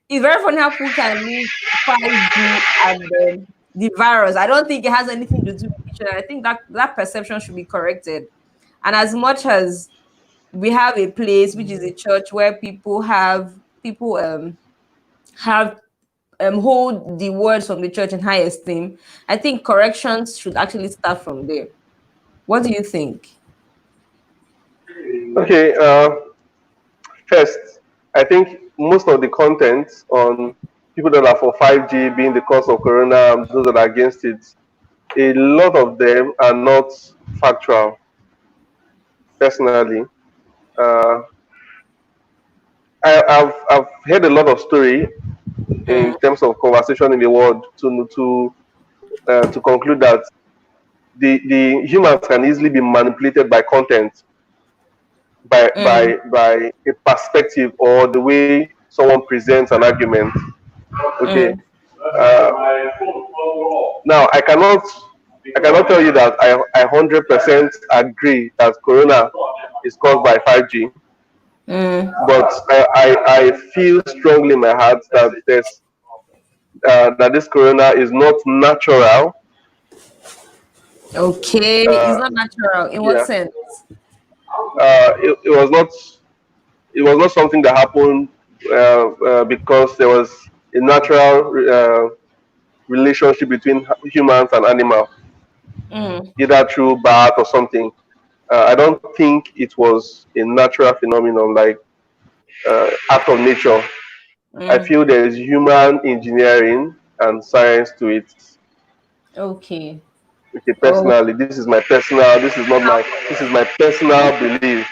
It's very funny how people can link 5G and the virus. I don't think it has anything to do with each other. I think that perception should be corrected. And as much as we have a place which is a church where people hold the words from the church in high esteem, I think corrections should actually start from there. What do you think? Okay, first, I think most of the content on people that are for 5G being the cause of corona and those that are against it, a lot of them are not factual. Personally, I've heard a lot of story in terms of conversation in the world to conclude that the humans can easily be manipulated by content, by a perspective or the way someone presents an argument. Okay. Now I cannot tell you that I 100% agree that corona is caused by 5G. But I feel strongly in my heart that that this corona is not natural. Okay, it's not natural. In what sense? It was not something that happened because there was a natural relationship between humans and animals, either through birth or something. I don't think it was a natural phenomenon like act of nature. I feel there is human engineering and science to it. Okay. Okay, personally, this is my personal belief.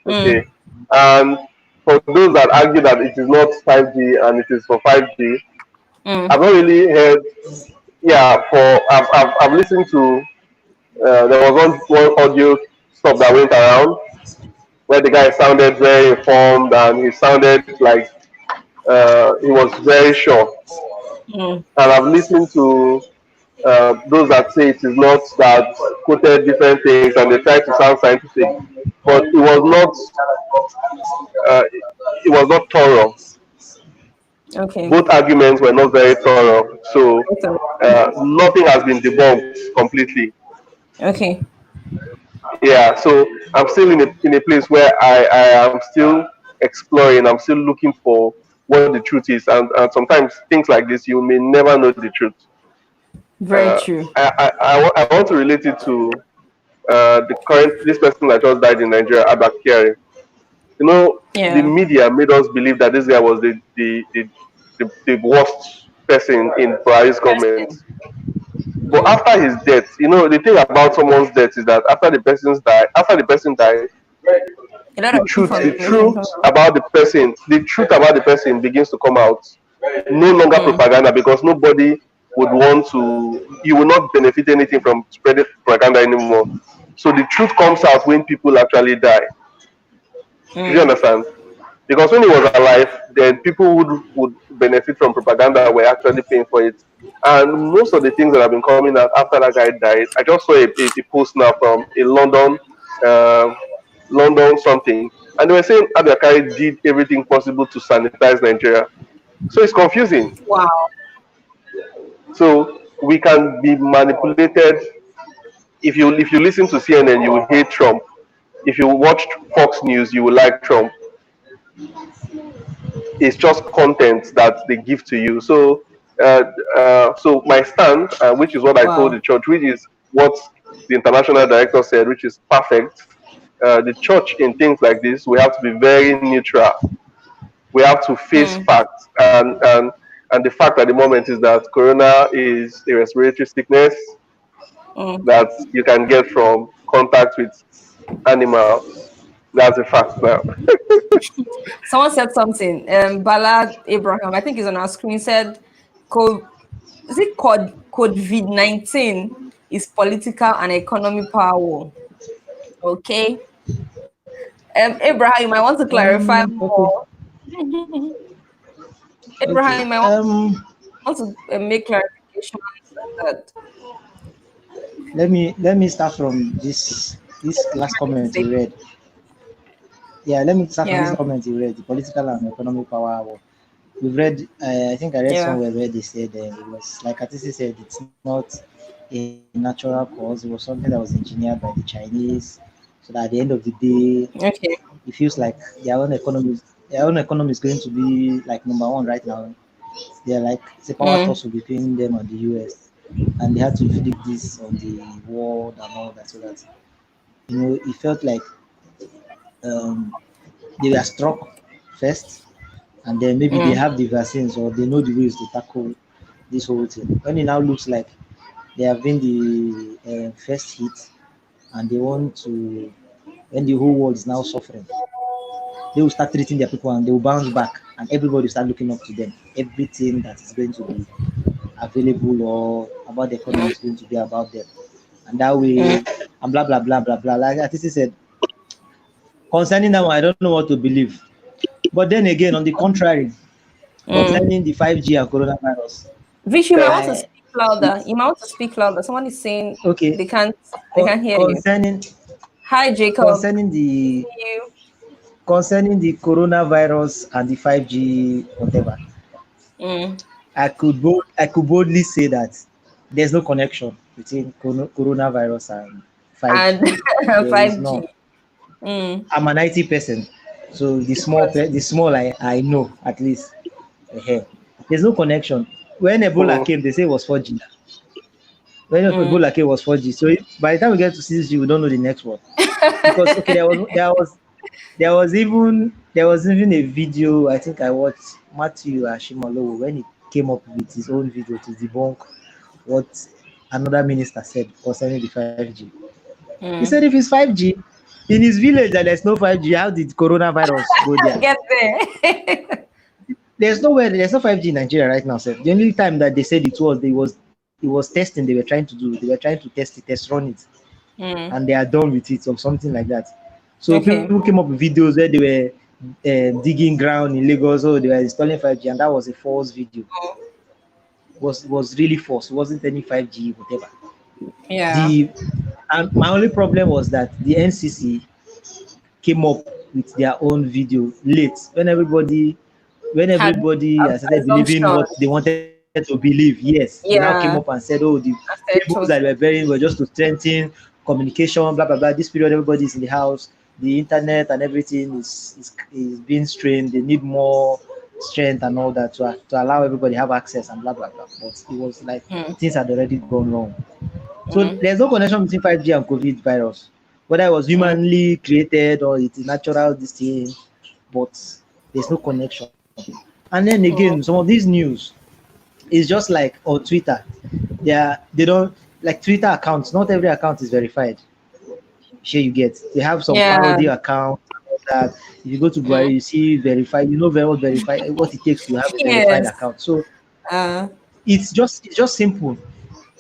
Okay. And for those that argue that it is not 5G and it is for 5G, I've not really heard. Yeah, I've listened to. There was one audio stuff that went around where the guy sounded very informed and he sounded like he was very sure. And I've listened to those that say it is not, that quoted different things and they try to sound scientific, but it was not thorough. Okay. Both arguments were not very thorough, so nothing has been debunked completely. Okay. Yeah, so I'm still in a place where I am still exploring. I'm still looking for what the truth is, and sometimes things like this you may never know the truth. Very true. I want to relate it to this person that just died in Nigeria, Abakari. You know, the media made us believe that this guy was the worst person in Buhari's government. But after his death, you know, the thing about someone's death is that after the person died, the truth about the person begins to come out. No longer propaganda, because nobody would want to. You will not benefit anything from spreading propaganda anymore. So the truth comes out when people actually die. Do you understand? Because when he was alive, then people would benefit from propaganda, were actually paying for it. And most of the things that have been coming out after that guy died, I just saw a post now from a London London something, and they were saying Abia did everything possible to sanitize Nigeria. So it's confusing. Wow. So we can be manipulated. If you listen to CNN, you will hate Trump. If you watch Fox News, you will like Trump. It's just content that they give to you. So my stand, which is what I told Wow. the church, which is what the international director said, which is perfect. The church in things like this, we have to be very neutral. We have to face Mm, facts, and the fact at the moment is that corona is a respiratory sickness mm. that you can get from contact with animals. That's a fact now. Someone said something. Bala Abraham, I think is on our screen, said, "Co- is it called COVID-19 is political and economy power war." Okay. Abraham, you might want to clarify Okay. more. Abraham, Okay. you might want to make clarification on that. Let me start from this last comment you read. Yeah, let me start from this Yeah, comment you read. The political and economic power war. We've read. I think I read yeah. somewhere where they said it was like Atisi said. It's not a natural cause. It was something that was engineered by the Chinese, so that at the end of the day, Okay. it feels like their own economy is going to be like number one right now. They're like it's a power Mm, tussle between them and the US, and they had to inflict this on the world and all that, so that it felt like um, they were struck first, and then maybe they mm, have the vaccines or they know the ways to tackle this whole thing. When it now looks like they have been the first hit, and they want to, when the whole world is now suffering, they will start treating their people and they will bounce back, and everybody will start looking up to them. Everything that is going to be available or about the economy is going to be about them, and that mm, way, and blah blah blah blah blah. Like Atisi said, concerning that one, I don't know what to believe. But then again, on the contrary, mm. concerning the 5G and coronavirus, Vish, you might want to I speak louder. it's You might want to speak louder. Someone is saying okay. they can't hear you. Concerning Hi, Jacob. concerning the See you. concerning the coronavirus and the 5G whatever, Mm. I could boldly say that there's no connection between coronavirus and 5G. And There is 5G. none. Mm. I'm an IT person, so the small I know at least. There's no connection. When Ebola Mm. came, they say it was 4G. When Mm. Ebola came, it was 4G. So by the time we get to 6G, we don't know the next one. Because okay, there was even a video I think I watched Matthew Ashimolowo when he came up with his own video to debunk what another minister said concerning the 5G. He said Mm. if it's 5G in his village and there's no 5G, how did coronavirus go there? Get there. There's no 5G in Nigeria right now, sir. The only time that they said it was testing they were trying to do. They were trying to test run it, Mm. and they are done with it or something like that. So Okay. people came up with videos where they were digging ground in Lagos, or they were installing 5G, and that was a false video. Was really false. It wasn't any 5G whatever. Yeah. The and my only problem was that the NCC came up with their own video late when Had everybody started believing what they assumptions. wanted to believe. Yes, they now came up and Yeah. said, "Oh, the I said cables that toast. were buried were just to strengthen communication." Blah blah blah. This period, everybody is in the house. The internet and everything is being strained. They need more strength and all that to allow everybody have access and blah blah blah. But it was like Mm. things had already gone wrong. So Mm. there's no connection between 5G and COVID virus, whether it was Mm. humanly created or it is natural this thing, but there's no connection. And then again, some of these news is just like on Twitter. They don't like Twitter accounts. Not every account is verified. Sure, you get. They have some Yeah. parody accounts that if you go to Mm. Buhari, you see verified. You know very well verify what it takes to have a verified Yes. account. So Uh. it's just simple.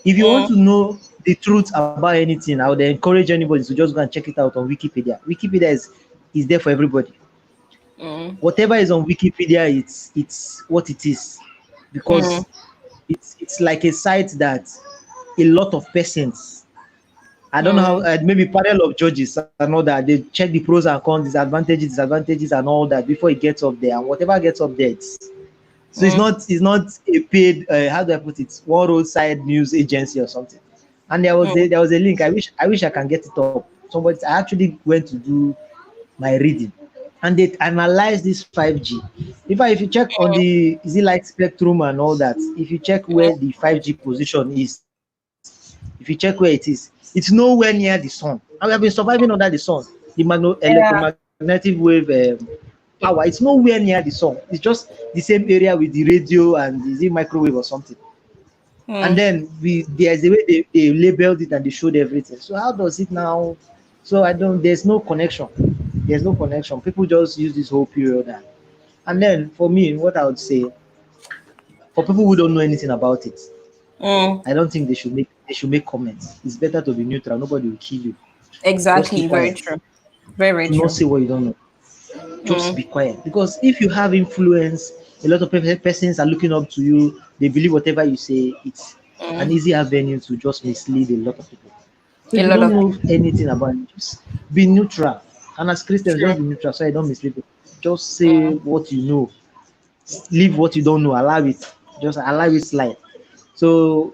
If you want Mm. to know the truth about anything, I would encourage anybody to just go and check it out on Wikipedia. Wikipedia is there for everybody. Mm. Whatever is on Wikipedia, it's what it is, because Mm. it's like a site that a lot of persons I don't know how, maybe panel of judges and all that. They check the pros and cons, disadvantages, and all that before it gets up there. And whatever gets up there, so it's not a paid. How do I put it? One roadside news agency or something. And there was a link. I wish I can get it up. Somebody, I actually went to do my reading, and they analyze this 5G. In fact, if you check on the is it light spectrum and all that, if you check where the 5G position is, if you check where it is, it's nowhere near the sun. And we have been surviving under the sun. The electromagnetic wave power, it's nowhere near the sun. It's just the same area with the radio and is it microwave or something. And then there's a way they labeled it and they showed everything. So how does it now? So there's no connection. There's no connection. People just use this whole period. And then for me, what I would say, for people who don't know anything about it, I don't think they should make comments. It's better to be neutral. Nobody will kill you. Exactly. Very true. Very true. Not say what you don't know. Just be quiet. Because if you have influence, a lot of persons are looking up to you. They believe whatever you say. It's an easy avenue to just mislead a lot of people. So if you don't know anything about it, just be neutral. And as Christians, just be neutral so I don't mislead people. Just say what you know. Leave what you don't know. Allow it. Just allow it slide. So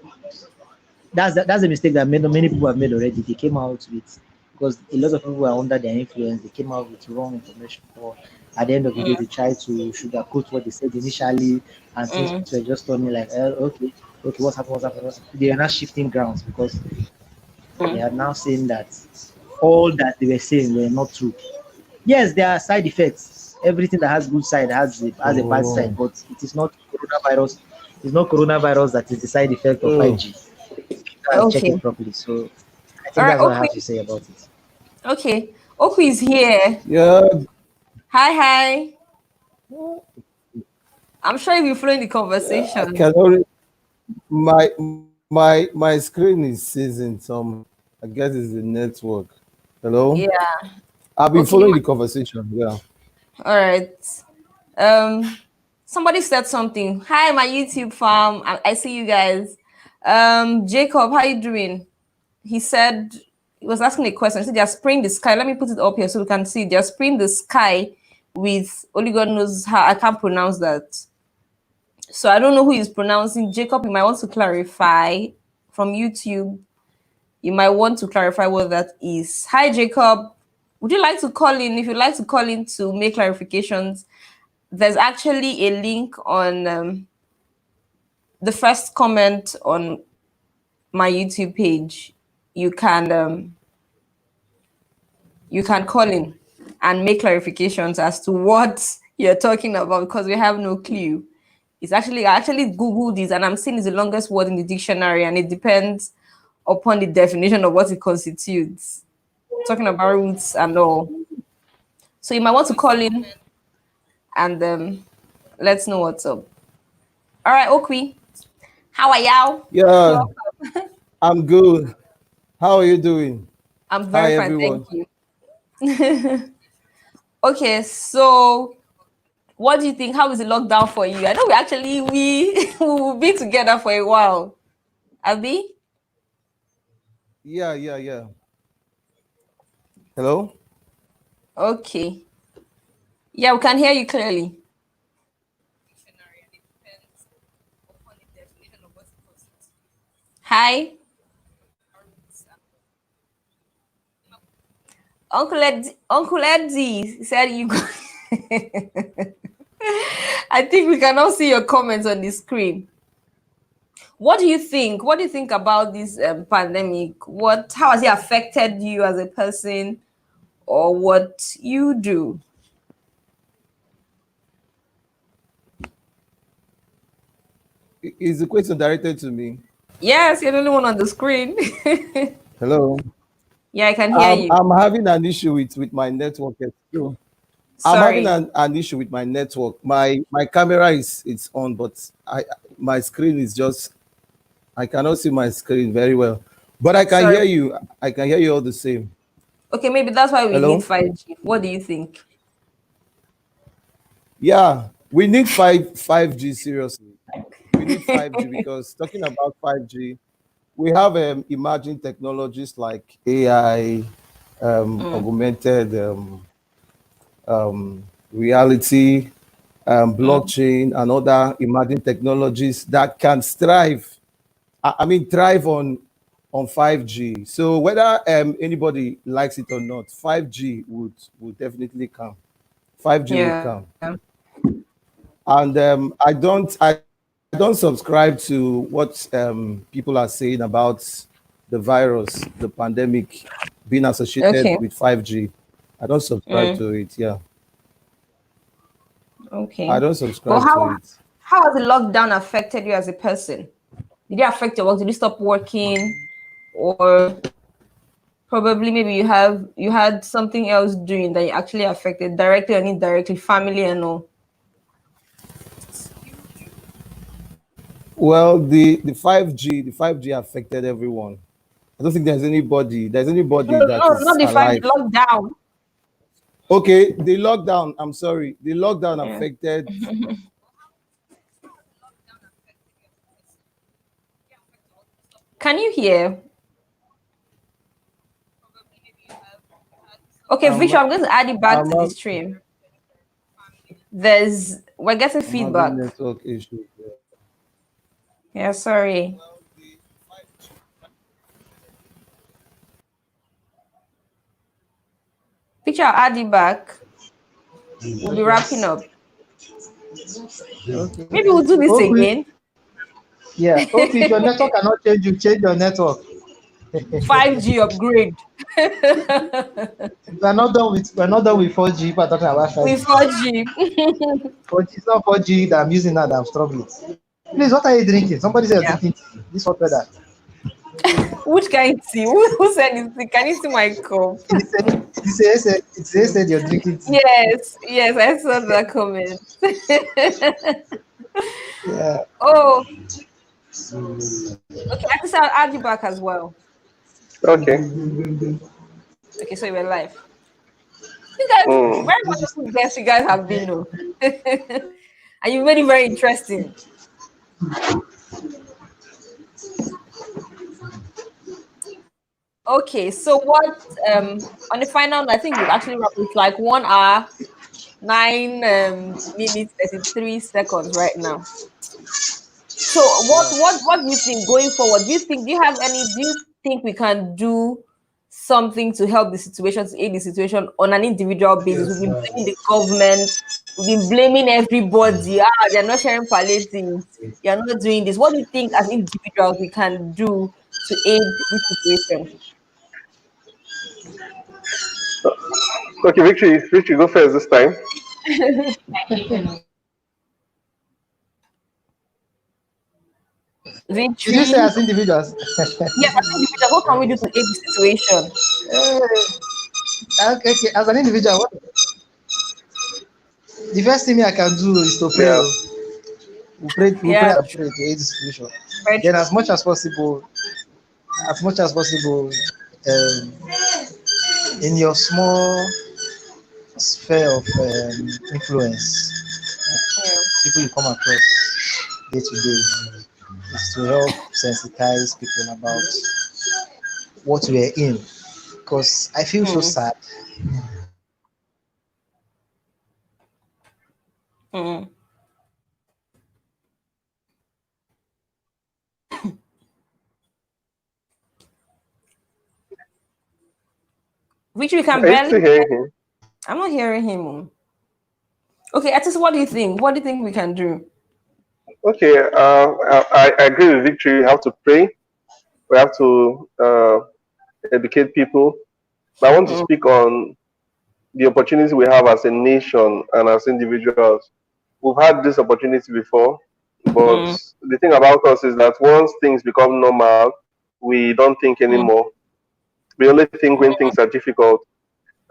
that's a mistake that many people have made already. They came out with, because a lot of people were under their influence, they came out with wrong information. Or at the end of the day, they tried to sugarcoat what they said initially, and things were just told me like, okay, what's happened? They are now shifting grounds because they are now saying that all that they were saying were not true. Yes, there are side effects. Everything that has good side has a bad side, but it is not coronavirus. It's not coronavirus that is the side effect of 5G. Check it properly. So I think that's what I have to say about it. Okay. Oku is here. Yeah. Hi. I'm sure you'll be following the conversation. My screen is seizing some. I guess it's the network. Hello? Yeah. I've been following the conversation. Yeah. All right. Somebody said something. Hi, my YouTube fam. I see you guys. Jacob, how you doing? He said, he was asking a question. He said they're spraying the sky. Let me put it up here so we can see. They're spraying the sky with, only God knows how, I can't pronounce that. So I don't know who is pronouncing. Jacob, you might want to clarify from YouTube. You might want to clarify what that is. Hi, Jacob. Would you like to call in? If you'd like to call in to make clarifications, there's actually a link on the first comment on my YouTube page. You can call in and make clarifications as to what you're talking about, because we have no clue. I actually Googled this, and I'm seeing it's the longest word in the dictionary, and it depends upon the definition of what it constitutes. Talking about roots and all. So you might want to call in and let's know what's up. All right, Okwi. How are y'all? Yeah, I'm good. How are you doing? I'm very fine, everyone. thank you. Okay, so what do you think? How is the lockdown for you? I know we will be together for a while. Abi? Yeah. Hello? Okay. Yeah, we can hear you clearly. Hi. Uncle Eddie said you I think we can all see your comments on the screen. What do you think? What do you think about this pandemic? How has it affected you as a person, or what you do? Is the question directed to me? Yes, you're the only one on the screen. Hello? Yeah, I can hear you. I'm having an issue with my network. So Sorry. I'm having an issue with my network. My camera is on, but my screen is just, I cannot see my screen very well. But I can hear you. I can hear you all the same. Okay, maybe that's why we Hello? need 5G. What do you think? Yeah, we need 5G seriously. We need 5G because talking about 5G, we have emerging technologies like AI, augmented reality, blockchain, and other emerging technologies that can thrive. I mean, thrive on 5G. So whether anybody likes it or not, 5G would definitely come. 5G would Yeah. come. And I don't subscribe to what people are saying about the virus, the pandemic being associated Okay. with 5G. I don't subscribe to it. Yeah, I Okay. don't But subscribe to it. how has the lockdown affected you as a person? Did it affect your work? Did you stop working? Or probably maybe you had something else doing that you actually affected directly or indirectly, family and all? Well, the 5G affected everyone. I don't think there's anybody No, that no, not is the 5G alive. lockdown. Okay, the lockdown. I'm sorry, the lockdown Yeah. affected. Can you hear? Okay, I'm Victor, I'm going to add it back I'm, to the hav- stream. We're getting I'm having feedback. network issues. Yeah, sorry. Victor, I'll add it back. We'll be wrapping up. Okay. Maybe we'll do this Hopefully, again. yeah. Hopefully, if your network cannot change, you change your network. 5G upgrade. We're not done with 4G. We're talking about With 5G. 4G. 4G is not 4G that I'm using now that I'm struggling. Please, what are you drinking? Somebody said you're Yeah. drinking tea. This hot weather. Which kind of tea? Who said it? Can you see my cup? It said you're drinking tea. Yes, yes, I saw that comment. Yeah. Oh, okay. I guess I'll add you back as well. Okay. Okay, so we're live. You guys, Mm. very wonderful guests you guys have been, though. And you made it very interesting. Okay, so what on the final, I think we'll actually wrap it like 1 hour, 9 minutes, 33 seconds right now. So what do you think going forward? Do you think we can do something to help the situation, to aid the situation on an individual basis? We've been blaming the government, we've been blaming everybody. They're not sharing palliatives, you're not doing this. What do you think as individuals we can do to aid this situation? Okay, Victory, go first this time. Did you say Victory. as individuals? Yeah, as individuals, what can we do to aid the situation? Okay, as an individual, the first thing I can do is to pray. Yeah. We pray Yeah, and pray to aid the situation. very Then, true. as much as possible, um, in your small sphere of influence, Yeah. people you come across day to day, is to help sensitize people about what we're in. Because I feel so Mm, sad. mm. Victory, we can Are you barely. still hearing him? I'm not hearing him. Okay, Atis, what do you think? What do you think we can do? Okay. I agree with Victory. We have to pray. We have to educate people. But I want to Mm, speak on the opportunity we have as a nation and as individuals. We've had this opportunity before, but mm, the thing about us is that once things become normal, we don't think mm, anymore. We only think when things are difficult.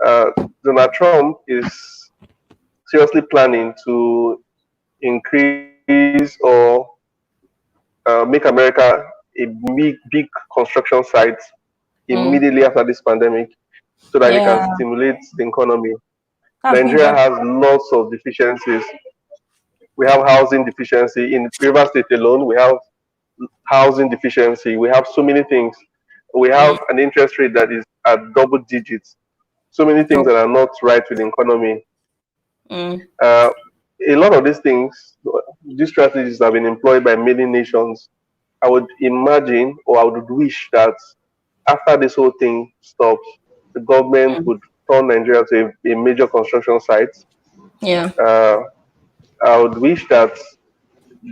Uh, Donald Trump is seriously planning to increase or make America a big construction site mm. immediately after this pandemic so that he can Yeah, stimulate the economy. that's been Nigeria very. has lots of deficiencies. We have housing deficiency in River State alone. We have housing deficiency. We have so many things. We have an interest rate that is at double digits. So many things that are not right with the economy. A lot of these things, these strategies have been employed by many nations. I would imagine, or I would wish that after this whole thing stops, the government would turn Nigeria to a major construction site. Yeah. I would wish that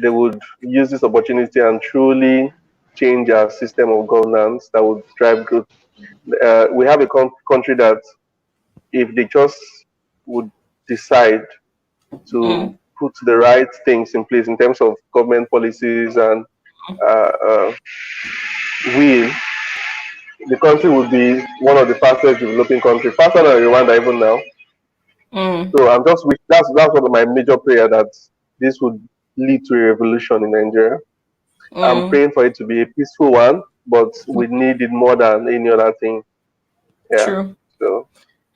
they would use this opportunity and truly change our system of governance that would drive growth. We have a country that, if they just would decide to put the right things in place in terms of government policies and will, the country would be one of the fastest developing countries, faster than Rwanda even now. So I'm just wish that's one of my major prayer, that this would lead to a revolution in Nigeria. I'm praying for it to be a peaceful one, but we need it more than any other thing. Yeah. True. So.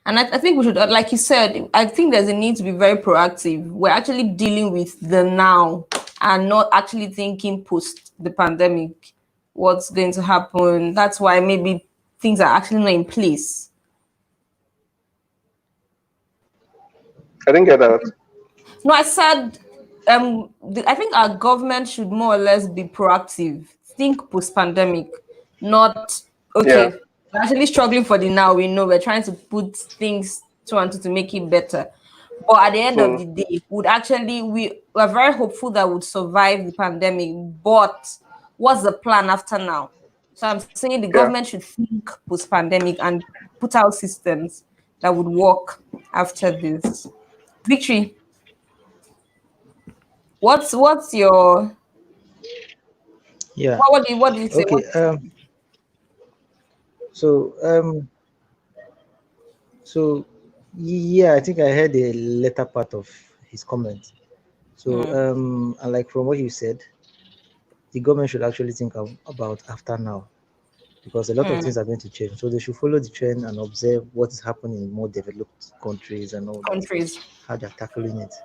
And I think we should, like you said, I think there's a need to be very proactive. We're actually dealing with the now and not actually thinking post the pandemic, what's going to happen. That's why maybe things are actually not in place. I didn't get that. No, I said, I think our government should more or less be proactive. Think post-pandemic, not, okay, we're actually struggling for the now. We know we're trying to put things two and two to make it better. But at the end of the day, we're very hopeful that we'd survive the pandemic. But what's the plan after now? So I'm saying the government should think post-pandemic and put out systems that would work after this. Victory, what's your what do you say? Okay. So yeah, I think I heard the latter part of his comment. So and like from what you said, the government should actually think about after now, because a lot of things are going to change. So they should follow the trend and observe what is happening in more developed countries and all that, how they're tackling it,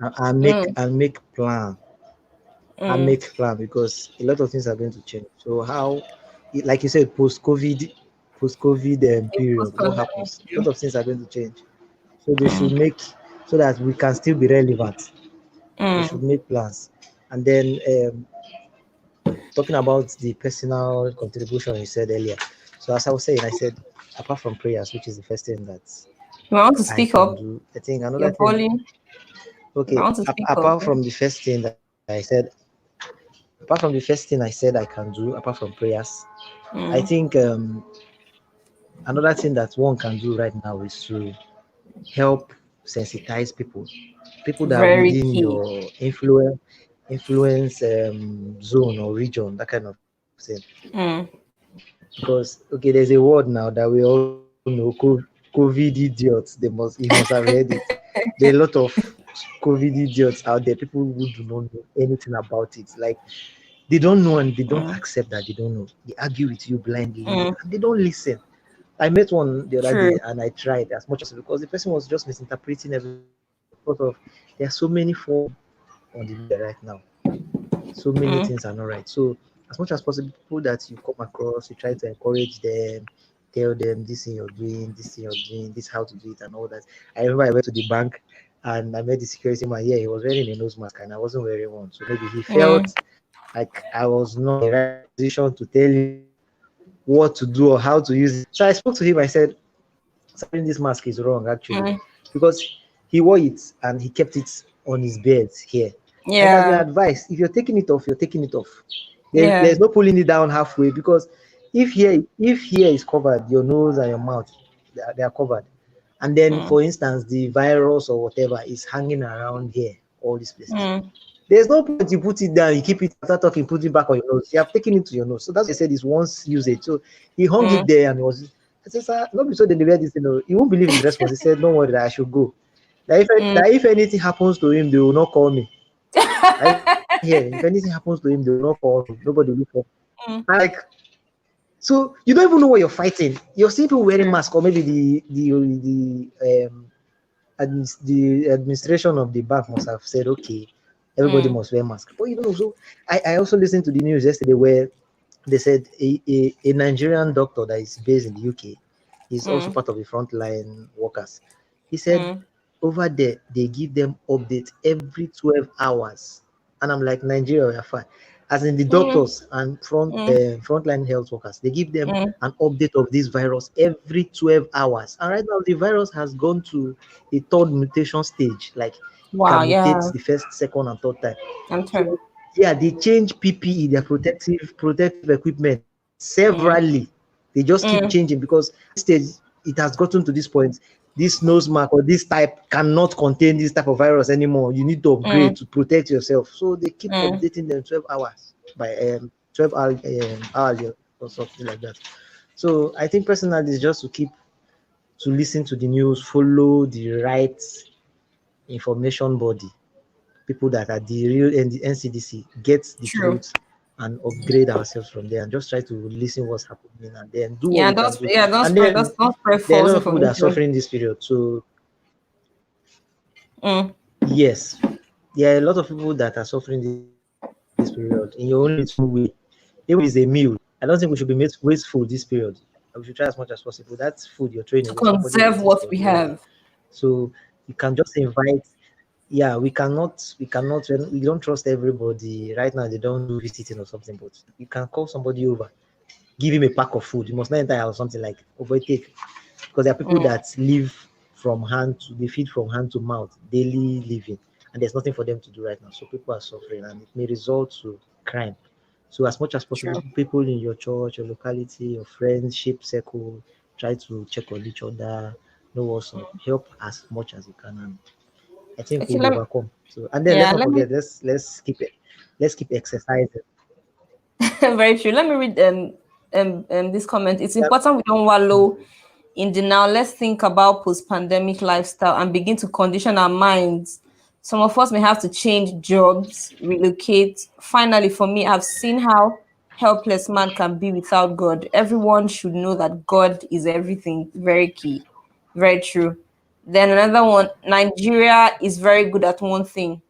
and make plan. And make plan, because a lot of things are going to change. So how, like you said, post-COVID period, what happens? A lot of things are going to change. So they should make, so that we can still be relevant. They should make plans. And then talking about the personal contribution you said earlier. So as I was saying, I said, apart from prayers, which is the first thing that you want to speak up, I think another thing. Okay, apart from the first thing that I said, apart from the first thing I said I can do, apart from prayers, I think another thing that one can do right now is to help sensitize people that are within your influence zone or region, that kind of thing. Because okay, there's a word now that we all know, COVID idiots. You must have heard it. There are a lot of COVID idiots out there, people who do not know anything about it. Like, they don't know and they don't accept that they don't know. They argue with you blindly and they don't listen. I met one the other day and I tried as much as, because the person was just misinterpreting everything. There are so many forms on the media right now. So many things are not right. So as much as possible, people that you come across, you try to encourage them, tell them this thing you're doing, this thing you're doing, this how to do it and all that. I remember I went to the bank and I met the security man. Yeah, he was wearing a nose mask and I wasn't wearing one. So maybe he felt like I was not in the right position to tell him what to do or how to use it. So I spoke to him. I said, wearing this mask is wrong actually, because he wore it and he kept it on his bed here. Yeah. And as an advice, if you're taking it off, you're taking it off. There's no pulling it down halfway, because if here is covered, your nose and your mouth, they are covered. And then, for instance, the virus or whatever is hanging around here, all these places. There's no point you put it down, you keep it, start talking, put it back on your nose. You have taken it to your nose. So that's what I said is once usage. So he hung it there and it was, I said, sir, not so then they wear this, you won't believe his response. He said, don't worry, that I should go. That if anything happens to him, they will not call me. If anything happens to him, they will not call me. Nobody will call me. Like, so you don't even know what you're fighting. You're seeing people wearing masks, or maybe the administration of the bank must have said, okay, everybody must wear mask. But so I also listened to the news yesterday where they said a Nigerian doctor that is based in the UK is also part of the frontline workers. He said over there they give them updates every 12 hours. And I'm like, Nigeria, we are fine. As in the doctors and frontline health workers, they give them an update of this virus every 12 hours. And right now, the virus has gone to a third mutation stage, like Wow, can yeah. mutate the first, second, and third time. I'm sorry. Yeah, they change PPE, their protective equipment severally. They just keep changing because stage it has gotten to this point. This nose mark or this type cannot contain this type of virus anymore. You need to upgrade to protect yourself. So they keep updating them 12 hours by 12 hours or something like that. So I think personally is just to listen to the news, follow the right information body, people that are the real NCDC, get the truth and upgrade ourselves from there, and just try to listen what's happening and then do what we can do. Don't And spread, then don't spread there are a false lot of people that are information. suffering this period. So yes, there are a lot of people that are suffering this period in your own little way. Even if it's a meal, I don't think we should be wasteful this period. We should try as much as possible. That's food you're throwing To away. Somebody conserve ate it what for we you. have. So you can just invite. Yeah, we cannot. We don't trust everybody right now. They don't do visiting or something, but you can call somebody over, give him a pack of food. You must not enter or something like overtake, because there are people that live from hand to, they feed from hand to mouth, daily living, and there's nothing for them to do right now. So people are suffering, and it may result to crime. So as much as possible, people in your church, your locality, your friendship circle, try to check on each other, know what's up, help as much as you can, and I think Okay, we'll overcome. So and then let's not forget, let's keep it, let's keep exercising. very true. Let me read this comment. It's important we don't wallow in denial. Let's think about post-pandemic lifestyle and begin to condition our minds. Some of us may have to change jobs, relocate. Finally, for me, I've seen how helpless man can be without God. Everyone should know that God is everything. Very key. Very true. Then another one, Nigeria is very good at one thing.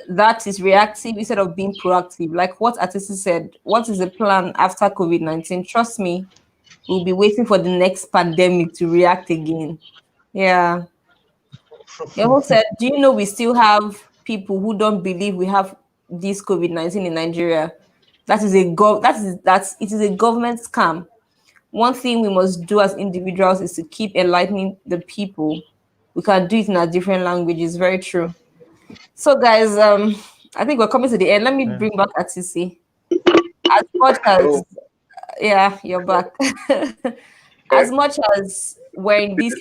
That is reactive instead of being proactive. Like what Atisi said, what is the plan after COVID-19? Trust me, we'll be waiting for the next pandemic to react again. Yeah. Yahoo said, do you know we still have people who don't believe we have this COVID-19 in Nigeria? That is it is a government scam. One thing we must do as individuals is to keep enlightening the people. We can do it in our different languages. Very true. So guys, I think we're coming to the end. Let me bring back Atisi. As much as you're back. As much as we're in this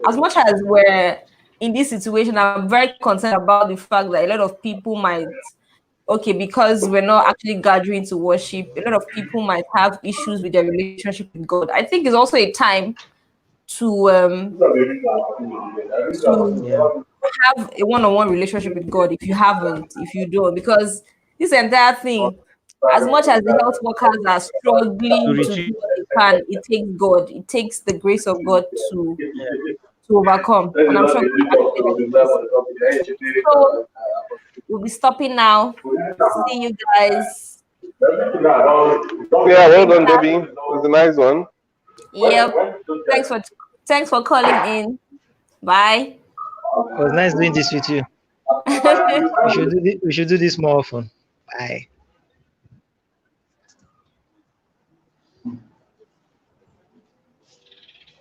as much as we're in this situation, I'm very concerned about the fact that a lot of people might because we're not actually gathering to worship, a lot of people might have issues with their relationship with God. I think it's also a time to have a one-on-one relationship with God if you don't, because this entire thing, as much as the health workers are struggling to do what they can, it takes God, it takes the grace of God to overcome. And I'm sure so we'll be stopping now. See you guys. Yeah, well done, Debbie. It was a nice one. Yep. Thanks for calling in. Bye. It was nice doing this with you. We should do this more often. Bye.